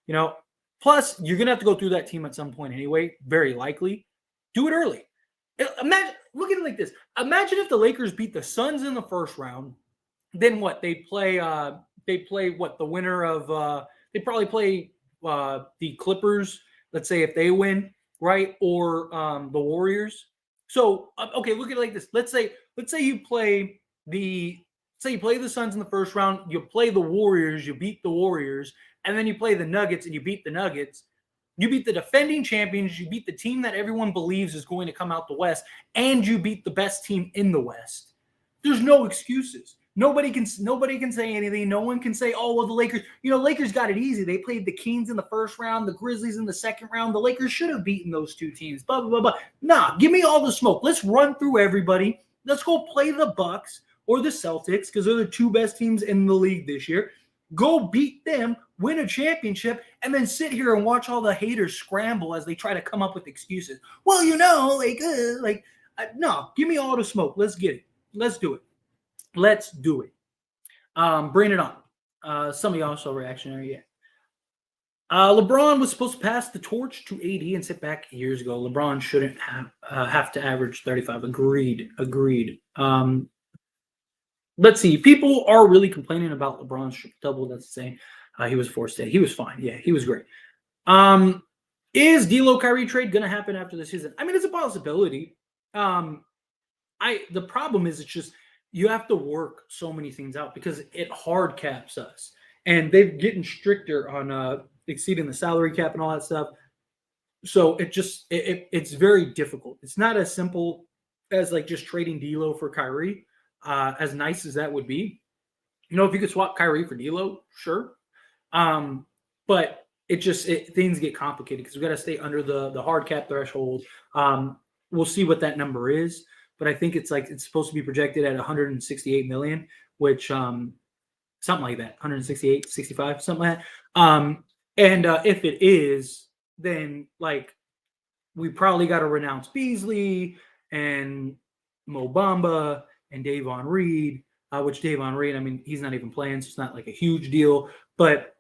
You know, plus you're gonna have to go through that team at some point anyway, very likely. Do it early. Imagine, look at it like this. Imagine if the Lakers beat the Suns in the first round, then what? They play what, the winner of they probably play the Clippers, let's say, if they win, right? Or the Warriors. So okay, look at it like this. Let's say you play the Suns in the first round, you play the Warriors, you beat the Warriors, and then you play the Nuggets and you beat the Nuggets. You beat the defending champions, you beat the team that everyone believes is going to come out the West, and you beat the best team in the West. There's no excuses. Nobody can say anything. No one can say, oh, well, the Lakers, Lakers got it easy. They played the Kings in the first round, the Grizzlies in the second round. The Lakers should have beaten those two teams. Blah, blah, blah, blah. Nah, give me all the smoke. Let's run through everybody. Let's go play the Bucks or the Celtics, because they're the two best teams in the league this year. Go beat them, win a championship, and then sit here and watch all the haters scramble as they try to come up with excuses. Well, no, give me all the smoke. Let's get it. Let's do it. Let's do it. Bring it on. Some of y'all saw reactionary yet. LeBron was supposed to pass the torch to AD and sit back years ago. LeBron shouldn't have to average 35. Agreed. Let's see. People are really complaining about LeBron's double. That's saying he was forced to. He was fine. Yeah, he was great. Is D'Lo Kyrie trade going to happen after the season? I mean, it's a possibility. The problem is, it's just you have to work so many things out because it hard caps us, and they're getting stricter on exceeding the salary cap and all that stuff. So it's very difficult. It's not as simple as like just trading D'Lo for Kyrie. As nice as that would be, if you could swap Kyrie for D'Lo, sure. But things get complicated because we got to stay under the hard cap threshold. We'll see what that number is, but I think it's supposed to be projected at 168 million, which something like that, 168, 65, something like that. And if it is, then we probably got to renounce Beasley and Mo Bamba and Davon Reed, which Davon Reed, I mean, he's not even playing, so it's not like a huge deal. But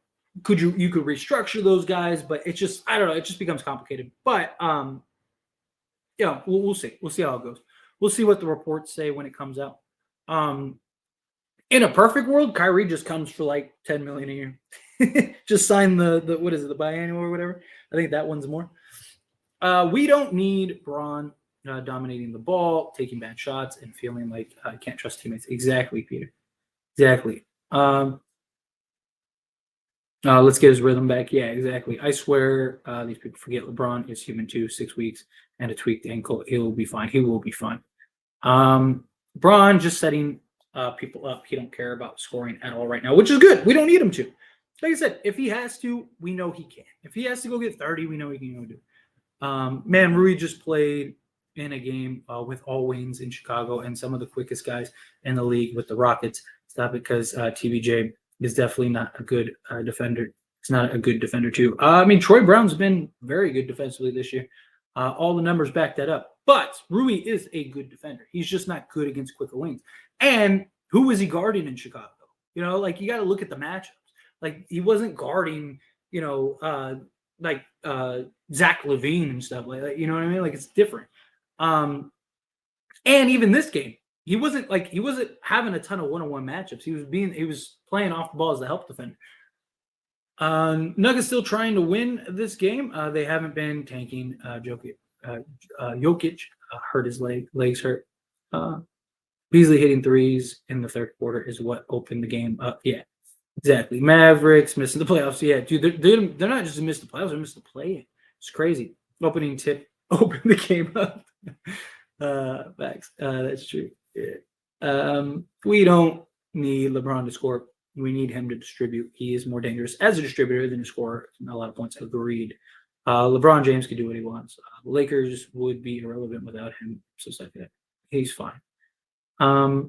you could restructure those guys, but it's just, I don't know, it just becomes complicated. But we'll see. We'll see how it goes. We'll see what the reports say when it comes out. In a perfect world, Kyrie just comes for like $10 million a year. Just sign the what is it, the biannual or whatever. I think that one's more. We don't need Braun dominating the ball, taking bad shots, and feeling like I can't trust teammates. Exactly, Peter. Exactly. Let's get his rhythm back. Yeah, exactly. I swear these people forget LeBron is human too. 6 weeks and a tweaked ankle. He'll be fine. He will be fine. Braun just setting people up. He don't care about scoring at all right now, which is good. We don't need him to. Like I said, if he has to, we know he can. If he has to go get 30, we know he can go do it. Man, Rui just played in a game with all wings in Chicago and some of the quickest guys in the league with the Rockets. Stop it, because TBJ is definitely not a good defender. He's not a good defender too. I mean, Troy Brown's been very good defensively this year. All the numbers back that up. But Rui is a good defender. He's just not good against quicker wings. And who is he guarding in Chicago? You got to look at the matchups. He wasn't guarding, Zach LaVine and stuff like that. You know what I mean? It's different. And even this game, he wasn't having a ton of one-on-one matchups. He was playing off the ball as the help defender. Nuggets still trying to win this game. They haven't been tanking. Jokic hurt his legs hurt. Beasley hitting threes in the third quarter is what opened the game up. Yeah, exactly. Mavericks missing the playoffs. Yeah, dude, they're not just missing the playoffs; they're missing the play. It's crazy. Opening tip opened the game up. Facts. That's true. Yeah. We don't need LeBron to score. We need him to distribute. He is more dangerous as a distributor than a scorer. A lot of points. Agreed. LeBron James can do what he wants. The Lakers would be irrelevant without him. So it's like that. He's fine. I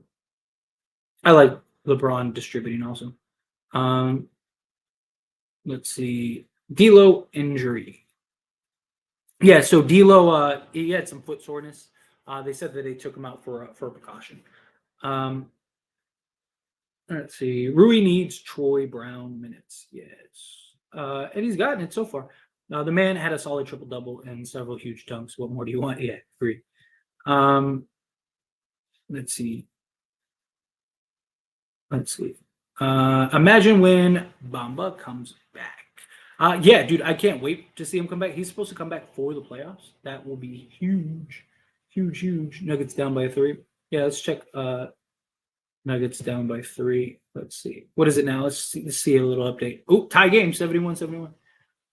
like LeBron distributing also. Let's see. D'Lo injury. Yeah, so D'Lo, he had some foot soreness. They said that they took him out for a precaution. Let's see. Rui needs Troy Brown minutes. Yes. And he's gotten it so far. The man had a solid triple double and several huge dunks. What more do you want? Yeah, agree. Um, let's see. Let's see. Imagine when Bamba comes back. Yeah, dude, I can't wait to see him come back. He's supposed to come back for the playoffs. That will be huge, huge, huge. Nuggets down by 3. Yeah, let's check. Nuggets down by 3. Let's see. What is it now? Let's see a little update. Oh, tie game, 71-71.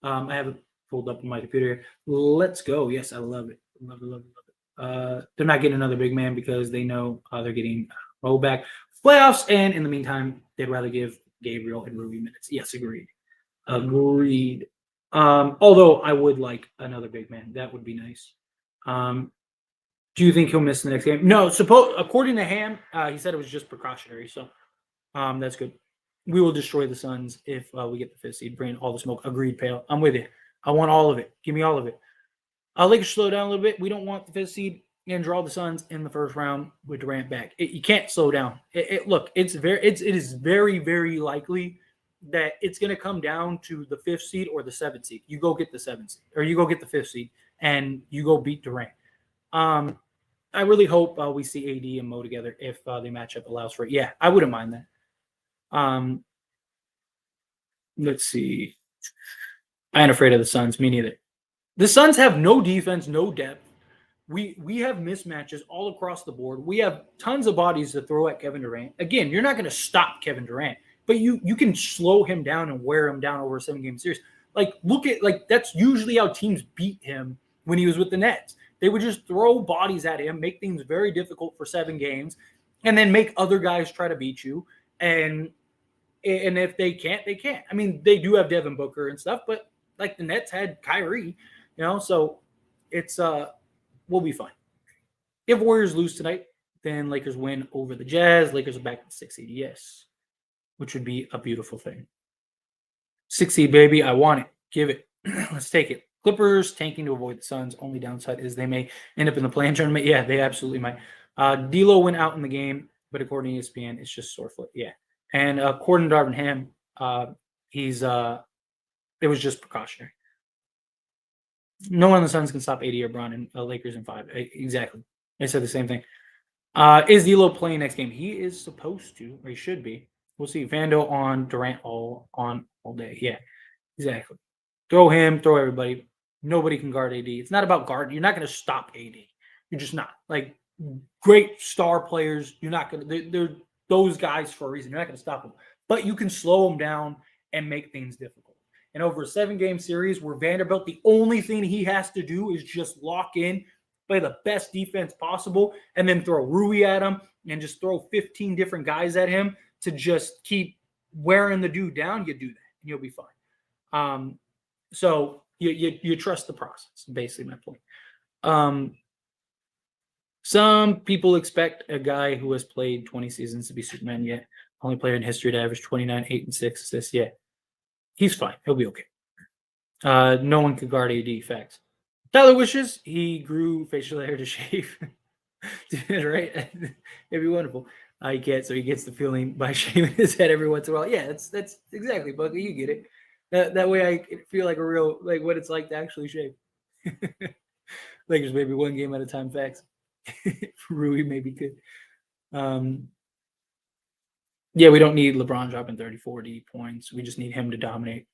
I have it pulled up on my computer here. Let's go. Yes, I love it. Love it, love it, love it. They're not getting another big man because they know they're getting Mo back. Playoffs, and in the meantime, they'd rather give Gabriel and Rui minutes. Yes, agreed. Agreed. Although I would like another big man. That would be nice. Do you think he'll miss the next game? No. According to Ham, he said it was just precautionary. So that's good. We will destroy the Suns if we get the 5th seed. Bring all the smoke. Agreed, Pale. I'm with you. I want all of it. Give me all of it. Lakers slow down a little bit. We don't want the 5th seed and draw the Suns in the first round with Durant back. You can't slow down. Look, it is very, very likely that it's going to come down to the 5th seed or the 7th seed. You go get the 7th seed, or you go get the 5th seed, and you go beat Durant. I really hope we see AD and Mo together if the matchup allows for it. Yeah, I wouldn't mind that. Let's see. I ain't afraid of the Suns. Me neither. The Suns have no defense, no depth. We have mismatches all across the board. We have tons of bodies to throw at Kevin Durant. Again, you're not going to stop Kevin Durant, but you can slow him down and wear him down over a 7-game series. Look at that's usually how teams beat him when he was with the Nets. They would just throw bodies at him, make things very difficult for 7 games, and then make other guys try to beat you. And if they can't, they can't. I mean, they do have Devin Booker and stuff, but the Nets had Kyrie, so it's we'll be fine. If Warriors lose tonight, then Lakers win over the Jazz. Lakers are back to 6 seed, yes, which would be a beautiful thing. 6 seed, baby. I want it. Give it. Let's take it. Clippers tanking to avoid the Suns. Only downside is they may end up in the play-in tournament. Yeah, they absolutely might. D'Lo went out in the game, but according to ESPN, it's just sore foot. Yeah, and according to Darvin Ham, it was just precautionary. No one on the Suns can stop AD or Bron and Lakers in 5. Exactly. They said the same thing. Is D'Lo playing next game? He is supposed to, or he should be. We'll see. Vando on Durant all day. Yeah, exactly. Throw him, throw everybody. Nobody can guard AD. It's not about guard. You're not going to stop AD. You're just not. Great star players, you're not going to. They're those guys for a reason. You're not going to stop them. But you can slow them down and make things difficult. And over a 7-game series where Vanderbilt, the only thing he has to do is just lock in, play the best defense possible, and then throw Rui at him and just throw 15 different guys at him to just keep wearing the dude down, you do that, and you'll be fine. So you trust the process, basically my point. Some people expect a guy who has played 20 seasons to be Superman yet. Only player in history to average 29, 8, and 6 assists. Yeah, he's fine. He'll be okay. No one could guard AD. Facts. Tyler wishes he grew facial hair to shave. Right? It'd be wonderful. He can't, so he gets the feeling by shaving his head every once in a while. Yeah, that's exactly, Bucky. You get it. That way I feel like a real, what it's like to actually shave. Lakers maybe 1 game at a time. Facts. Rui maybe good. Yeah, we don't need LeBron dropping 30, 40 points. We just need him to dominate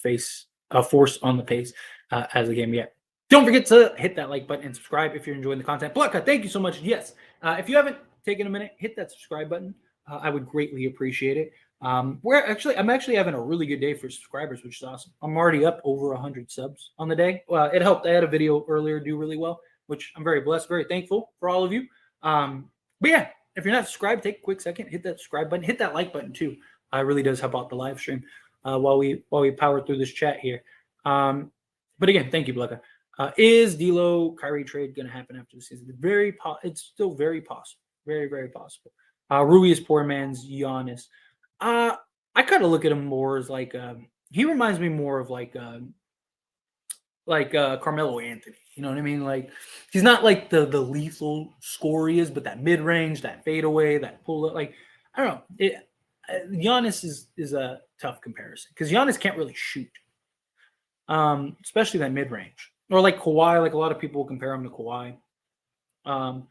force on the pace as the game. Yeah. Don't forget to hit that like button and subscribe if you're enjoying the content. Blanca, thank you so much. Yes. If you haven't taken a minute, hit that subscribe button. I would greatly appreciate it. I'm actually having a really good day for subscribers, which is awesome. I'm already up over 100 subs on the day. It helped. I had a video earlier do really well, which I'm very blessed, very thankful for all of you. But yeah, if you're not subscribed, take a quick second, hit that subscribe button, hit that like button too. It really does help out the live stream while we power through this chat here. But again, thank you, Blanca. Is D'Lo Kyrie trade going to happen after the season? It's still very possible. Very, very possible. Rui is poor man's Giannis. I kind of look at him more as he reminds me more of Carmelo Anthony. You know what I mean? He's not like the lethal scorer he is, but that mid range, that fadeaway, that pull up. I don't know. Giannis is a tough comparison because Giannis can't really shoot, especially that mid range. Or like Kawhi, like a lot of people compare him to Kawhi. Um,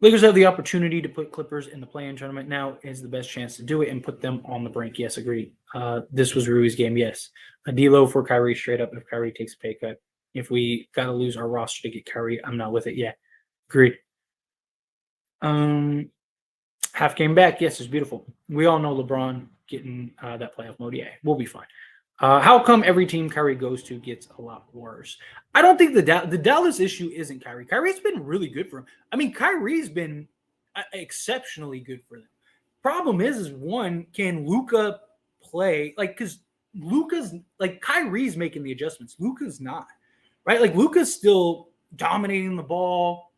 Lakers have the opportunity to put Clippers in the play-in tournament. Now is the best chance to do it and put them on the brink. Yes, agreed. This was Rui's game. Yes, a D'Lo for Kyrie straight up. If Kyrie takes a pay cut, if we got to lose our roster to get Kyrie, I'm not with it. Yeah, agreed. Half game back. Yes, it's beautiful. We all know LeBron getting that playoff mode. Yeah, we'll be fine. How come every team Kyrie goes to gets a lot worse? I don't think the Dallas issue isn't Kyrie. Kyrie's been really good for him. I mean, Kyrie's been exceptionally good for them. Problem is one, can Luka play? Like, because Luka's like Kyrie's making the adjustments. Luka's not, right? Like Luka's still dominating the ball.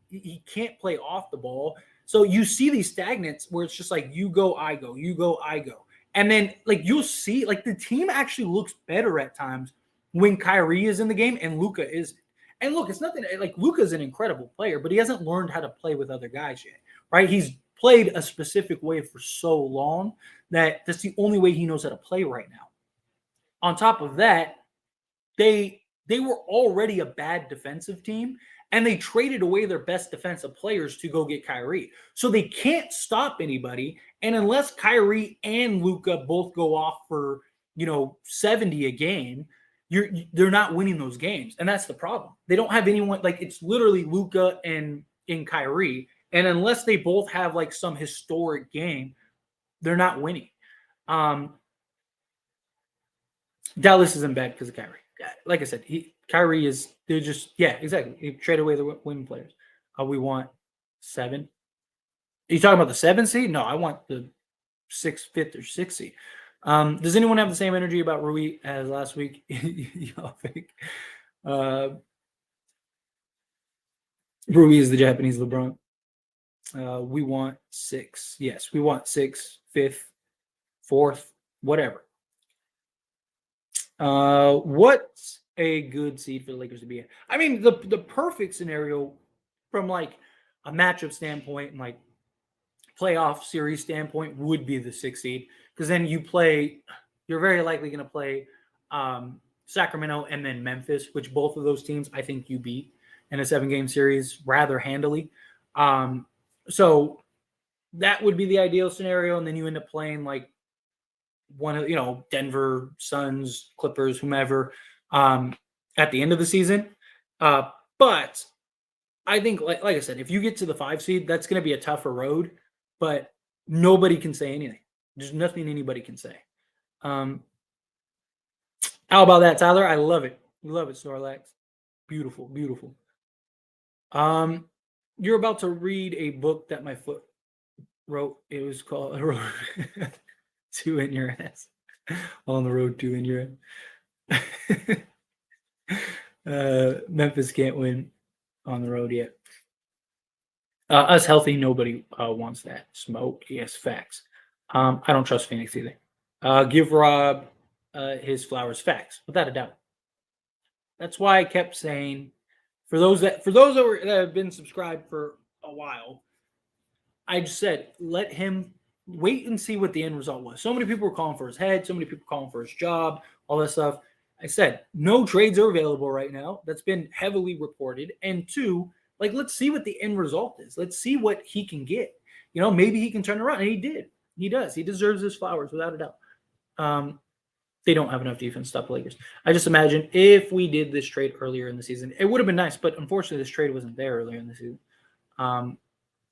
He can't play off the ball. So you see these stagnants where it's just like you go, I go, you go, I go. And then like you'll see like the team actually looks better at times when Kyrie is in the game and Luka isn't. And look, it's nothing like Luka's an incredible player, but he hasn't learned how to play with other guys yet, right? He's played a specific way for so long that that's the only way he knows how to play right now. On top of that, they were already a bad defensive team and they traded away their best defensive players to go get Kyrie. So they can't stop anybody. And unless Kyrie and Luka both go off for, 70 a game, they're not winning those games. And that's the problem. They don't have anyone like it's literally Luka and Kyrie. And unless they both have like some historic game, they're not winning. Dallas isn't bad because of Kyrie. Like I said, Kyrie is they're just exactly. He trade away the winning players. We want 7. Are you talking about the 7 seed? No, I want the 6th, 5th, or 6th seed. Does anyone have the same energy about Rui as last week? Y'all think Rui is the Japanese LeBron? We want 6. Yes, we want 6th, 5th, 4th, whatever. What's a good seed for the Lakers to be in? I mean, the perfect scenario from like a matchup standpoint and like playoff series standpoint would be the 6th seed because then you're very likely going to play Sacramento and then Memphis, which both of those teams I think you beat in a 7-game series rather handily. So that would be the ideal scenario, and then you end up playing like one of Denver, Suns, Clippers, whomever at the end of the season. But I think like I said, if you get to the 5 seed, that's going to be a tougher road, but nobody can say anything. There's nothing anybody can say. How about that, Tyler? I love it. We love it, Snorlax. Beautiful, beautiful. You're about to read a book that my foot wrote. It was called 2 in your ass. On the road, 2 in your ass. Memphis can't win on the road yet. Us healthy, nobody wants that. Smoke, yes, facts. I don't trust Phoenix either. Give Rob his flowers, facts, without a doubt. That's why I kept saying, for those that have been subscribed for a while, I just said let him wait and see what the end result was. So many people were calling for his head. So many people calling for his job. All that stuff. I said no trades are available right now. That's been heavily reported. And 2, like let's see what the end result is. Let's see what he can get. Maybe he can turn around, and he did. He does. He deserves his flowers without a doubt. They don't have enough defense to stop the Lakers. I just imagine if we did this trade earlier in the season, it would have been nice. But unfortunately, this trade wasn't there earlier in the season.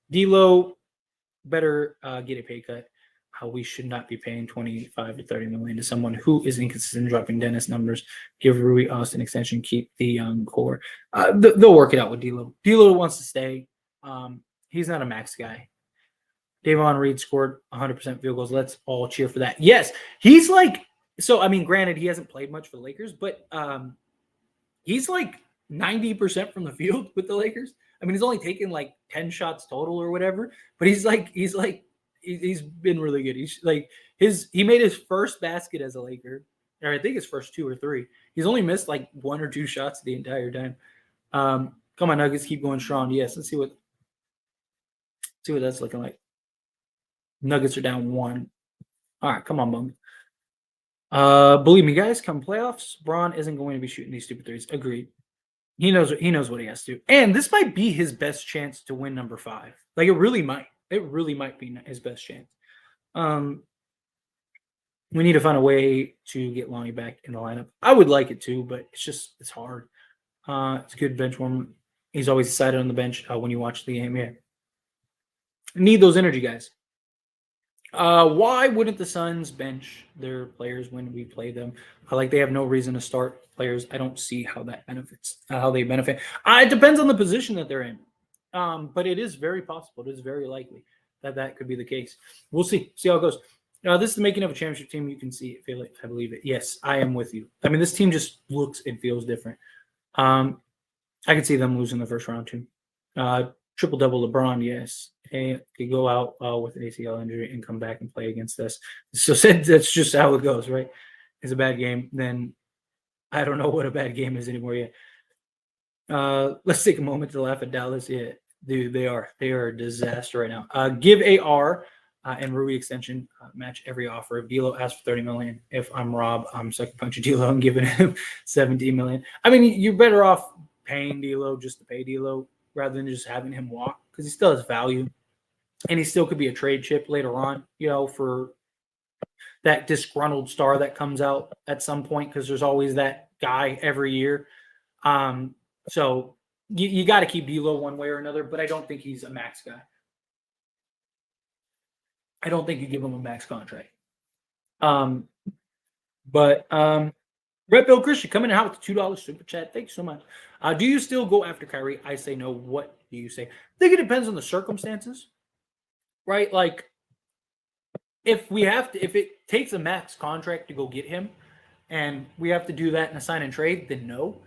D'Lo better get a pay cut. We should not be paying $25 to $30 million to someone who is inconsistent, dropping Dennis numbers. Give Rui Austin extension. Keep the young core. They'll work it out with D'Lo. D'Lo wants to stay. He's not a max guy. Davon Reed scored 100% field goals. Let's all cheer for that. Yes, he's like. So I mean, granted, he hasn't played much for the Lakers, but he's like 90% from the field with the Lakers. I mean, he's only taken like 10 shots total or whatever, but he's been really good. He made his first basket as a Laker, or I think his first 2 or 3. He's only missed like 1 or 2 shots the entire time. Come on, Nuggets, keep going strong. Yes, let's see what that's looking like. Nuggets are down 1. All right, come on, bum. Believe me, guys, come playoffs, Braun isn't going to be shooting these stupid threes. Agreed. He knows what he has to do. And this might be his best chance to win number 5. Like, it really might. It really might be his best chance. We need to find a way to get Lonnie back in the lineup. I would like it too, but it's hard. It's a good bench warm. He's always excited on the bench when you watch the game. Yeah, need those energy guys. Why wouldn't the Suns bench their players when we play them? Like, they have no reason to start players. I don't see how that benefits. How they benefit. It depends on the position that they're in. But it is very possible. It is very likely that could be the case. We'll see. See how it goes. This is the making of a championship team. You can see it, feel it, I believe it. Yes, I am with you. I mean, this team just looks and feels different. I could see them losing the first round too. Triple-double LeBron, yes. And could go out with an ACL injury and come back and play against us. So that's just how it goes, right? It's a bad game. Then I don't know what a bad game is anymore yet. Let's take a moment to laugh at Dallas. Yeah, dude, they are a disaster right now. Give AR and Rui extension, match every offer. If D'Lo asks for $30 million, if I'm Rob, I'm sucking punch D'Lo and giving him $17 million. I mean, you're better off paying D'Lo just to pay D'Lo rather than just having him walk, because he still has value, and he still could be a trade chip later on, for that disgruntled star that comes out at some point, because there's always that guy every year. So you got to keep D'Lo one way or another, but I don't think he's a max guy. I don't think you give him a max contract. But Red Bill Christian coming out with the $2 super chat. Thanks so much. Do you still go after Kyrie? I say no. What do you say? I think it depends on the circumstances, right? Like, if it takes a max contract to go get him, and we have to do that in a sign and trade, then no.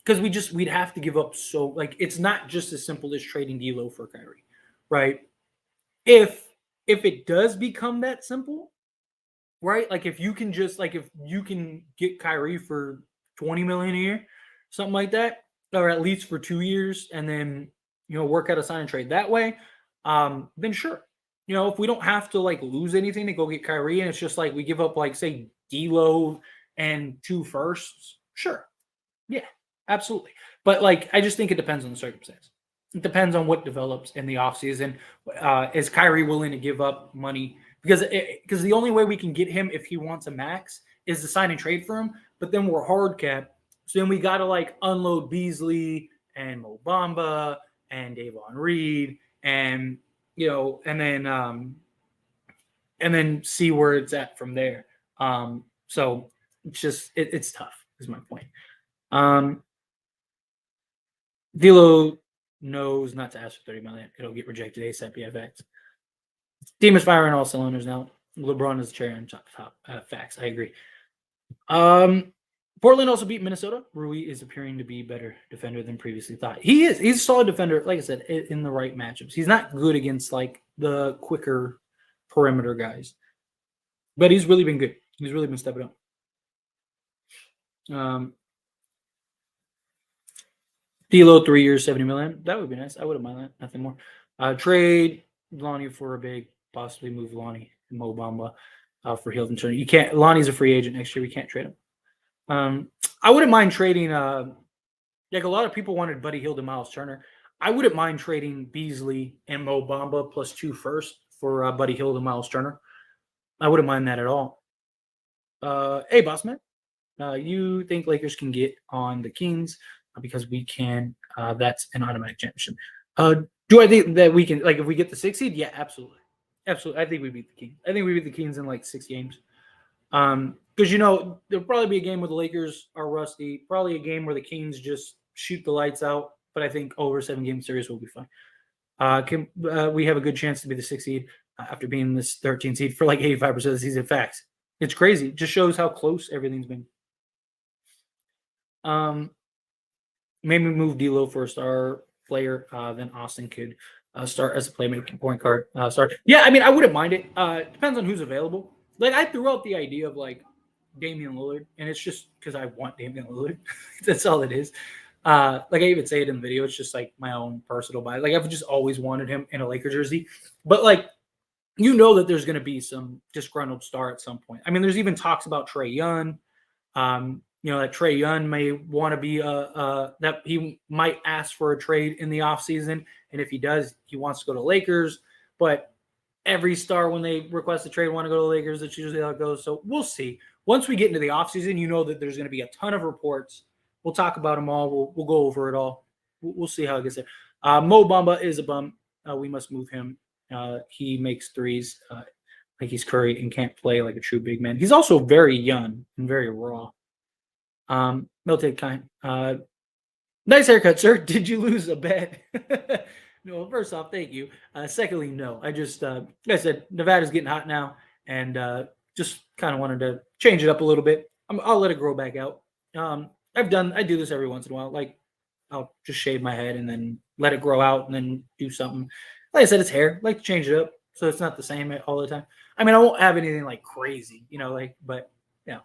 Because we'd have to give up it's not just as simple as trading D'Lo for Kyrie, right? If it does become that simple, right? Like, if you can get Kyrie for $20 million a year, something like that, or at least for 2 years, and then work out a sign and trade that way, then sure. If we don't have to lose anything to go get Kyrie, and it's just we give up say D'Lo and 2 firsts, sure, yeah, absolutely. But I just think it depends on the circumstance. It depends on what develops in the offseason. Is Kyrie willing to give up money? Because the only way we can get him if he wants a max is to sign and trade for him. But then we're hard cap. So then we got to unload Beasley and Mo Bamba and Davon Reed and and then see where it's at from there. So it's just it's tough is my point. D'Lo knows not to ask for $30 million. It'll get rejected ASAP. Yeah, facts. Team is firing all cylinders now. LeBron is the cherry on top. Facts. I agree. Portland also beat Minnesota. Rui is appearing to be a better defender than previously thought. He is. He's a solid defender, like I said, in the right matchups. He's not good against the quicker perimeter guys, but he's really been good. He's really been stepping up. D'Lo 3 years, $70 million. That would be nice. I wouldn't mind that. Nothing more. Trade Lonnie for a big, possibly move Lonnie and Mo Bamba for Hilton Turner. You can't. Lonnie's a free agent next year. We can't trade him. I wouldn't mind trading. A lot of people wanted Buddy Hield and Miles Turner. I wouldn't mind trading Beasley and Mo Bamba plus 2 firsts for Buddy Hield and Miles Turner. I wouldn't mind that at all. Hey, boss man, you think Lakers can get on the Kings? Because we can. That's an automatic championship. Do I think that we can, if we get the 6 seed? Yeah, absolutely. Absolutely. I think we beat the Kings. I think we beat the Kings in 6 games. Because, there'll probably be a game where the Lakers are rusty, probably a game where the Kings just shoot the lights out. But I think over 7-game series will be fine. We have a good chance to be the 6 seed after being this 13 seed for 85% of the season. Facts. It's crazy. It just shows how close everything's been. Maybe move D'Lo for a star player. Then Austin could start as a playmaking point guard. Start. Yeah, I mean, I wouldn't mind it. It depends on who's available. I threw out the idea of Damian Lillard, and it's just because I want Damian Lillard. That's all it is. I even say it in the video. It's just my own personal bias. I've just always wanted him in a Laker jersey. But you know that there's going to be some disgruntled star at some point. I mean, there's even talks about Trae Young. That Trae Young may want to be that he might ask for a trade in the offseason. And if he does, he wants to go to Lakers. But every star, when they request a trade, want to go to Lakers. That's usually how it goes. So we'll see. Once we get into the offseason, you know that there's going to be a ton of reports. We'll talk about them all. We'll go over it all. We'll see how it gets there. Mo Bamba is a bum. We must move him. He makes threes like he's Curry and can't play like a true big man. He's also very young and very raw. Milton Kind. Nice haircut, sir. Did you lose a bet? No, first off, thank you. Secondly, no. I just, like I said, Nevada's getting hot now, and just kind of wanted to change it up a little bit. I'll let it grow back out. I do this every once in a while. Like, I'll just shave my head and then let it grow out and then do something. Like I said, it's hair. I like to change it up so it's not the same all the time. I mean, I won't have anything like crazy, but yeah.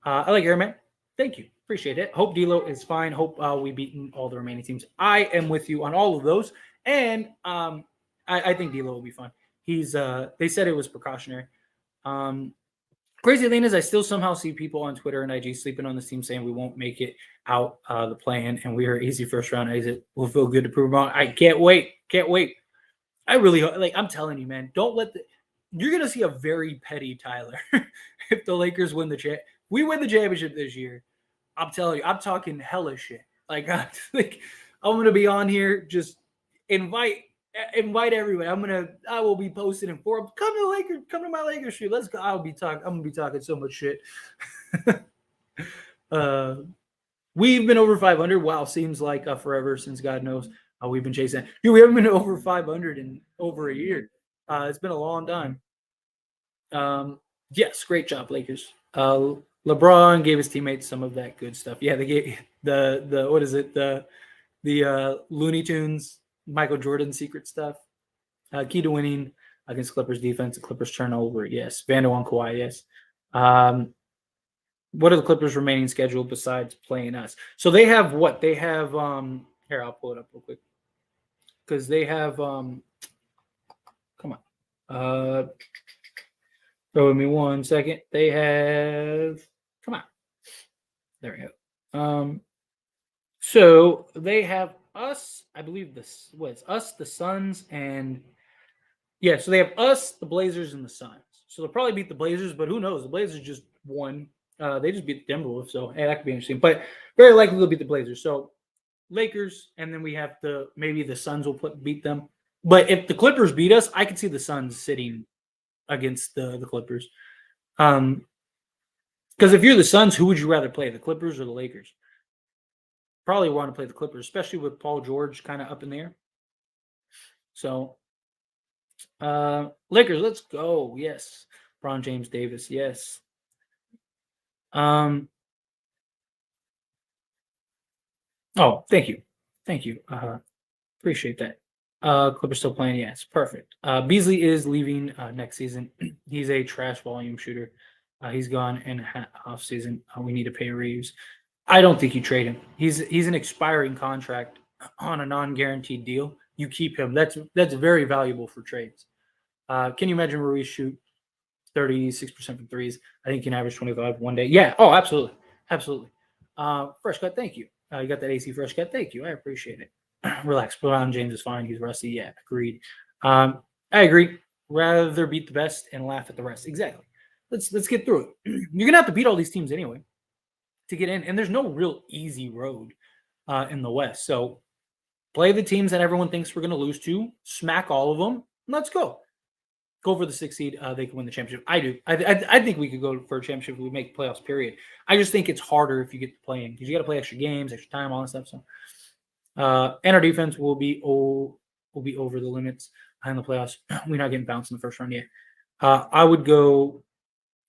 I like hair, man. Thank you. Appreciate it. Hope D'Lo is fine. Hope we beaten all the remaining teams. I am with you on all of those. And I think D'Lo will be fine. They said it was precautionary. Crazy thing is, I still somehow see people on Twitter and IG sleeping on this team saying we won't make it out the play-in and we are easy first round exit. We'll feel good to prove wrong. I can't wait. Can't wait. I really I'm telling you, man, you're going to see a very petty Tyler if the Lakers win we win the championship this year. I'm telling you, I'm talking hella shit. I'm going to be on here, just invite everyone. I will be posting in forums. Come to my Lakers stream. Let's go. I'm going to be talking so much shit. We've been over 500. Wow, seems like forever since God knows we've been chasing. Dude, we haven't been over 500 in over a year. It's been a long time. Yes, great job, Lakers. LeBron gave his teammates some of that good stuff. Yeah, they gave the what is it? The Looney Tunes, Michael Jordan secret stuff. Key to winning against Clippers defense, the Clippers turnover. Yes. Vando on Kawhi. Yes. What are the Clippers remaining schedule besides playing us? So they have what? They have here, I'll pull it up real quick. Because they have come on. Throw me 1 second. They have come on. There we go. So they have us, I believe this was us, the Suns, and yeah, so they have us, the Blazers, and the Suns. So they'll probably beat the Blazers, but who knows? The Blazers just won. They just beat the Timberwolves, so hey, that could be interesting. But very likely they'll beat the Blazers. So Lakers, and then we have maybe the Suns will beat them. But if the Clippers beat us, I could see the Suns sitting against the Clippers. Because if you're the Suns, who would you rather play, the Clippers or the Lakers? Probably want to play the Clippers, especially with Paul George kind of up in there. So, Lakers, let's go. Yes. LeBron James Davis, yes. Oh, thank you. Thank you. Appreciate that. Clippers still playing, yes. Perfect. Beasley is leaving next season. He's a trash volume shooter. He's gone in off season. We need to pay Reeves. I don't think you trade him. He's an expiring contract on a non-guaranteed deal. You keep him. That's very valuable for trades. Can you imagine Rui shoot 36% from threes? I think he can average 25 one day. Yeah. Oh, absolutely. Absolutely. Fresh cut. Thank you. You got that AC fresh cut. Thank you. I appreciate it. Relax. LeBron James is fine. He's rusty. Yeah. Agreed. I agree. Rather beat the best and laugh at the rest. Exactly. Let's get through it. You're gonna have to beat all these teams anyway to get in, and there's no real easy road in the West. So play the teams that everyone thinks we're going to lose to, smack all of them, and let's go. Go for the 6th seed. They can win the championship. I do. I think we could go for a championship if we make playoffs, period. I just think it's harder if you get to play in because you got to play extra games, extra time, all that stuff. So, and our defense will be over the limits in the playoffs. We're not getting bounced in the first round yet. I would go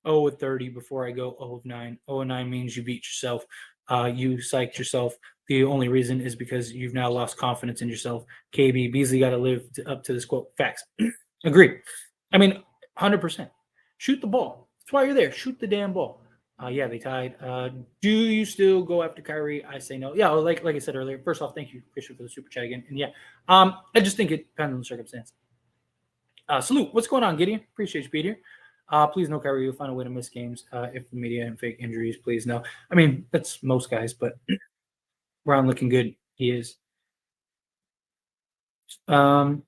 0-30 before I go 0-9. 0-9 means you beat yourself. You psyched yourself. The only reason is because you've now lost confidence in yourself. KB, Beasley got to live up to this quote. Facts. Agree. I mean, 100%. Shoot the ball. That's why you're there. Shoot the damn ball. Yeah, they tied. Do you still go after Kyrie? I say no. Yeah, like I said earlier. First off, thank you, Christian, for the super chat again. And yeah, I just think it depends on the circumstance. Salute. What's going on, Gideon? Appreciate you being here. Please no Kyrie will find a way to miss games. If the media and fake injuries, please no. I mean, that's most guys, but Brown looking good. He is. Don't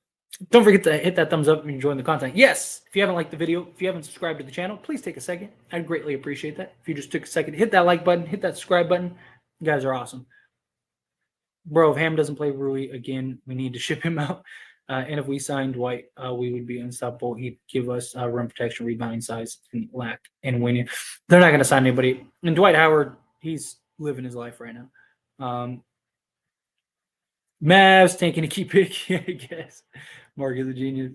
forget to hit that thumbs up if you're enjoying the content. Yes, if you haven't liked the video, if you haven't subscribed to the channel, please take a second. I'd greatly appreciate that. If you just took a second, hit that like button, hit that subscribe button. You guys are awesome. Bro, if Ham doesn't play Rui again, we need to ship him out. And if we signed Dwight, we would be unstoppable. He'd give us rim protection, rebounding size, and lack and winning. They're not going to sign anybody. And Dwight Howard, he's living his life right now. Mavs taking a key pick, I guess. Mark is a genius.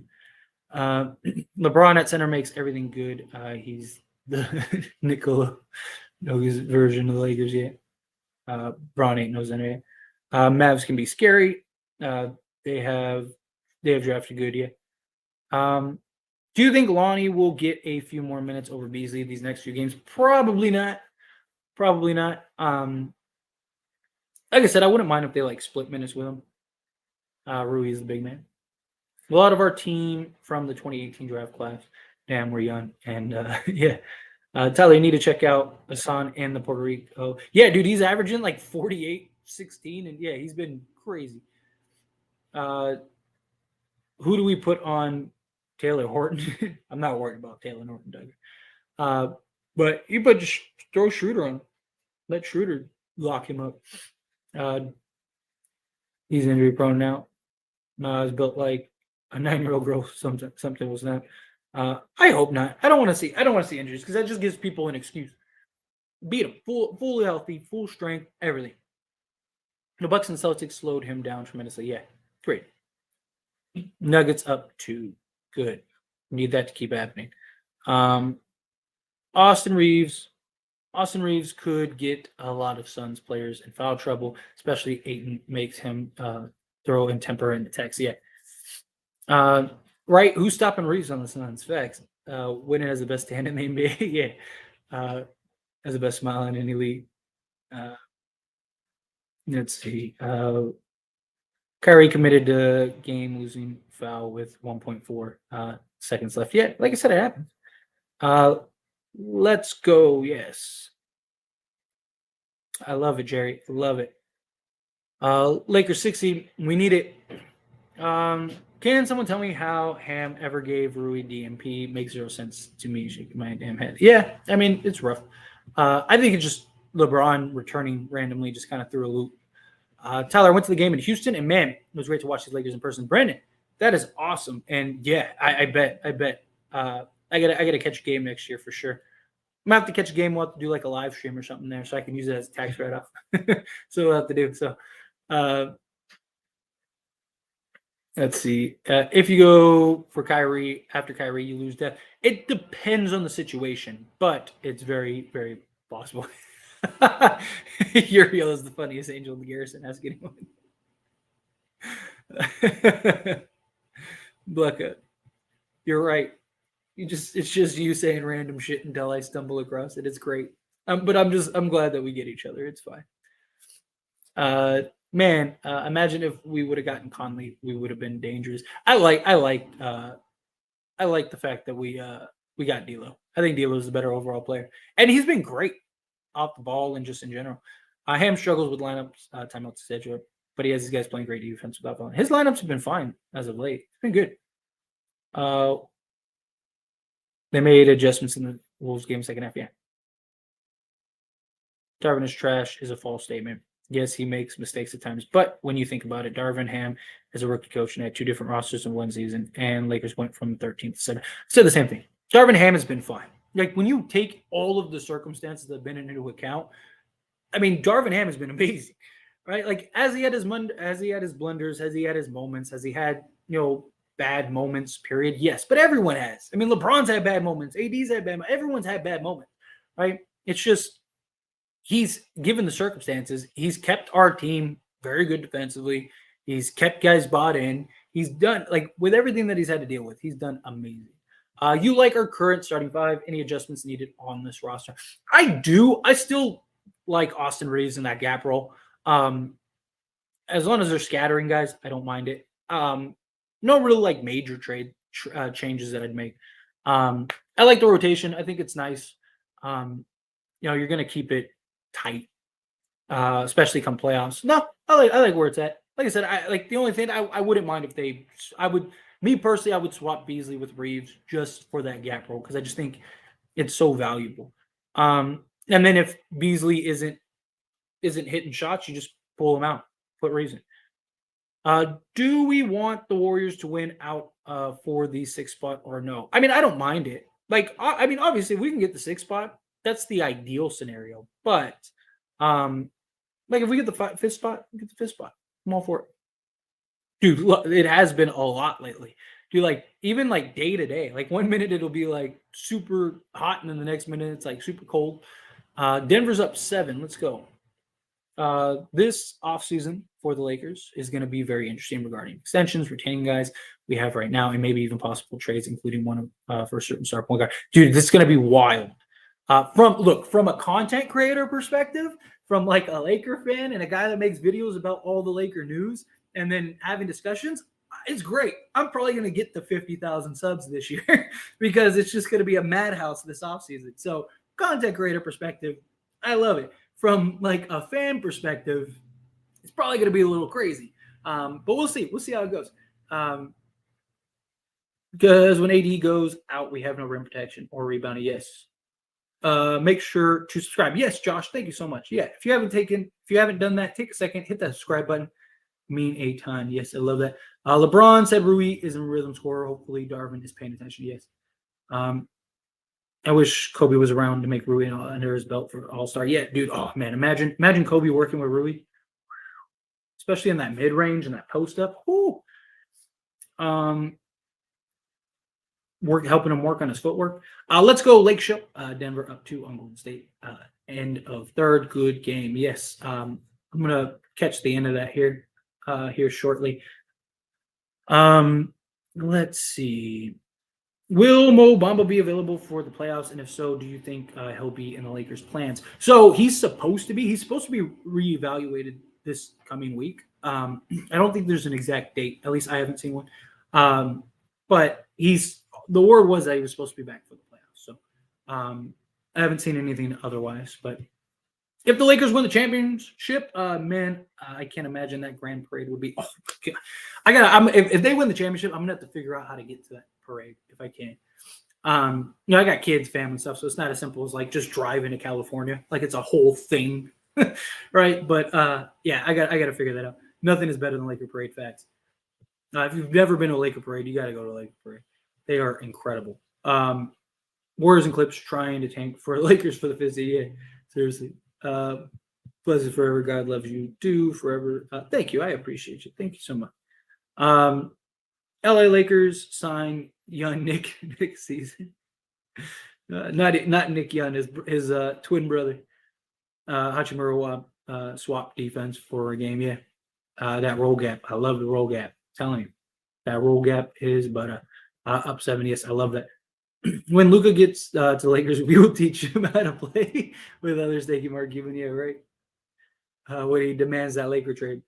LeBron at center makes everything good. He's the Nikola Jokic version of the Lakers yet. Braun ain't no center. Mavs can be scary. They have drafted good yet. Do you think Lonnie will get a few more minutes over Beasley these next few games? Probably not. Probably not. Like I said, I wouldn't mind if they like split minutes with him. Rui is the big man. A lot of our team from the 2018 draft class. Damn, we're young. And yeah. Tyler, you need to check out Hassan and the Puerto Rico. Yeah, dude, he's averaging like 48, 16. And yeah, he's been crazy. Who do we put on Taylor Horton? I'm not worried about Taylor Horton, Doug. But you put just throw Schroeder on. Let Schroeder lock him up. He's injury prone now. He's built like a 9-year-old girl. Something was not. I hope not. I don't want to see injuries because that just gives people an excuse. Beat him, fully healthy, full strength, everything. The Bucks and Celtics slowed him down tremendously. Yeah, great. Nuggets up 2. Good. Need that to keep happening. Austin Reeves could get a lot of Suns players in foul trouble, especially Ayton makes him throw in temper in the text. Yeah. Right. Who's stopping Reeves on the Suns? Facts. Winning has the best stand in the NBA. Yeah. Has the best smile in any league. Let's see. Kyrie committed a game-losing foul with 1.4 seconds left. Yeah, like I said, it happens. Let's go. Yes. I love it, Jerry. Love it. Lakers 60. We need it. Can someone tell me how Ham ever gave Rui DMP? Makes 0 sense to me. Shaking my damn head. Yeah, I mean, it's rough. I think it's just LeBron returning randomly, just kind of threw a loop. Tyler, I went to the game in Houston, and man, it was great to watch these Lakers in person. Brandon, that is awesome. And yeah, I bet. I gotta catch a game next year for sure. I'm gonna have to catch a game. We'll have to do like a live stream or something there, so I can use it as a tax write-off. So we'll have to do. So let's see. If you go for Kyrie after Kyrie, you lose depth. It depends on the situation, but it's very, very possible. Uriel is the funniest angel in the garrison. Ask anyone. Blecka, you're right. It's just you saying random shit until I stumble across it. It's great. But I'm glad that we get each other. It's fine. Man, imagine if we would have gotten Conley, we would have been dangerous. I like the fact that we got D'Lo. I think D'Lo is the better overall player, and he's been great off the ball and just in general. Ham struggles with lineups, timeouts, etc. But he has these guys playing great defense without balling. His lineups have been fine as of late. It's been good. They made adjustments in the Wolves game second half. Yeah. Darvin is trash is a false statement. Yes, he makes mistakes at times, but when you think about it, Darvin Ham is a rookie coach and had 2 different rosters in one season, and Lakers went from 13th to 7th. Said the same thing. Darvin Ham has been fine. Like when you take all of the circumstances that have been into account, I mean, Darvin Ham has been amazing, right? Like as he had his blunders, has he had his moments, has he had bad moments? Period. Yes, but everyone has. I mean, LeBron's had bad moments, AD's had bad. Everyone's had bad moments, right? It's just he's given the circumstances. He's kept our team very good defensively. He's kept guys bought in. He's done like with everything that he's had to deal with. He's done amazing. You like our current starting 5? Any adjustments needed on this roster? I do. I still like Austin Reeves in that gap role. As long as they're scattering guys, I don't mind it. No real like major changes that I'd make. I like the rotation. I think it's nice. You're going to keep it tight, especially come playoffs. No, I like where it's at. Like I said, I like the only thing I wouldn't mind if me personally, I would swap Beasley with Reeves just for that gap role because I just think it's so valuable. And then if Beasley isn't hitting shots, you just pull him out, put Reeves in. Do we want the Warriors to win out for the 6th spot or no? I mean, I don't mind it. Like, I mean, obviously, if we can get the 6th spot, that's the ideal scenario. But, like, if we get the 5th spot, we get the 5th spot. I'm all for it. Dude, look, it has been a lot lately. Dude, like, even like day to day, like 1 minute it'll be like super hot, and then the next minute it's like super cold. Denver's up 7. Let's go. This offseason for the Lakers is going to be very interesting regarding extensions, retaining guys we have right now, and maybe even possible trades, including one for a certain star point guard. Dude, this is going to be wild. From a content creator perspective, from like a Laker fan and a guy that makes videos about all the Laker news and then having discussions, it's great. I'm probably going to get the 50,000 subs this year because it's just going to be a madhouse this offseason. So content creator perspective, I love it. From like a fan perspective, it's probably going to be a little crazy, but we'll see. We'll see how it goes. Because when AD goes out, we have no rim protection or rebounding. Yes. Make sure to subscribe. Yes, Josh. Thank you so much. Yeah. If you haven't done that, take a second, hit that subscribe button. Mean a ton. Yes, I love that. LeBron said Rui is a rhythm scorer. Hopefully, Darvin is paying attention. Yes. I wish Kobe was around to make Rui under his belt for All-Star. Yeah, dude. Oh man, imagine Kobe working with Rui, especially in that mid-range and that post-up. Whoo. Helping him work on his footwork. Let's go Lake Show. Denver up 2 on Golden State. End of 3rd. Good game. Yes. I'm gonna catch the end of that here shortly. Let's see. Will Mo Bamba be available for the playoffs? And if so, do you think he'll be in the Lakers' plans? So he's supposed to be reevaluated this coming week. I don't think there's an exact date. At least I haven't seen one. But the word was that he was supposed to be back for the playoffs. So I haven't seen anything otherwise. But if the Lakers win the championship, man, I can't imagine that grand parade would be. Oh my God. If they win the championship, I'm gonna have to figure out how to get to that parade if I can. I got kids, family stuff, so it's not as simple as like just driving to California. Like it's a whole thing, right? But yeah, I got to figure that out. Nothing is better than Laker parade facts. If you've never been to a Laker parade, you got to go to a Laker parade. They are incredible. Warriors and Clips trying to tank for Lakers for the 50th. Yeah, seriously. Blessed forever. God loves you too forever. Thank you. I appreciate you. Thank you so much. LA Lakers sign young Nick season. Not Nick Young, his twin brother. Hachimura swap defense for a game. Yeah. That roll gap. I love the roll gap. I'm telling you. That roll gap is up 7. Yes, I love that. When Luka gets to the Lakers, we will teach him how to play with others. Thank you, Mark Cuban. Yeah, right. When he demands that Laker trade.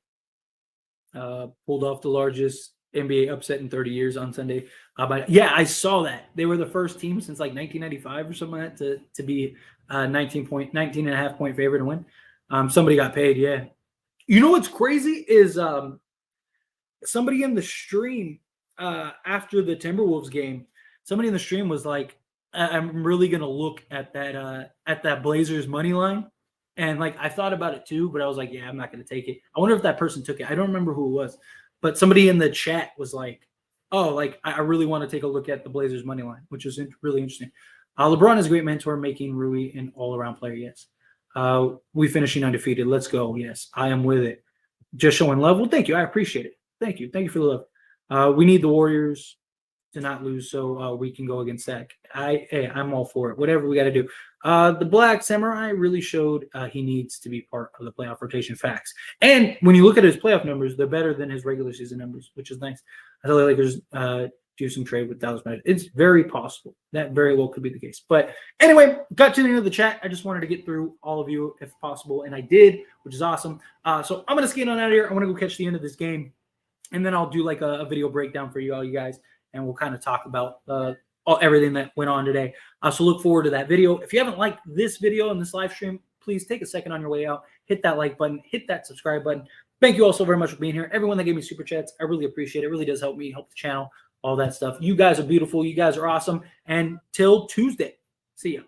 Pulled off the largest NBA upset in 30 years on Sunday. But yeah, I saw that. They were the first team since like 1995 or something like that to be 19.5 point favorite to win. Somebody got paid. Yeah. You know what's crazy is somebody in the stream after the Timberwolves game, somebody in the stream was like, I'm really going to look at that Blazers money line. And like, I thought about it too, but I was like, yeah, I'm not going to take it. I wonder if that person took it. I don't remember who it was, but somebody in the chat was like, oh, like I really want to take a look at the Blazers money line, which is really interesting. LeBron is a great mentor, making Rui an all-around player. Yes. We finishing undefeated. Let's go. Yes, I am with it. Just showing love. Well, thank you. I appreciate it. Thank you. Thank you for the love. We need the Warriors to not lose so we can go against that. I'm all for it. Whatever we got to do. The Black Samurai really showed he needs to be part of the playoff rotation. Facts. And when you look at his playoff numbers, they're better than his regular season numbers, which is nice. I feel like Lakers do some trade with Dallas Magic. It's very possible. That very well could be the case. But anyway, got to the end of the chat. I just wanted to get through all of you if possible, and I did, which is awesome. So I'm going to skate on out of here. I want to go catch the end of this game, and then I'll do like a video breakdown for you all, you guys, and we'll kind of talk about everything that went on today. So look forward to that video. If you haven't liked this video and this live stream, please take a second on your way out, hit that like button, hit that subscribe button. Thank you all so very much for being here. Everyone that gave me super chats, I really appreciate it. It really does help me, help the channel, all that stuff. You guys are beautiful. You guys are awesome. And till Tuesday, see ya.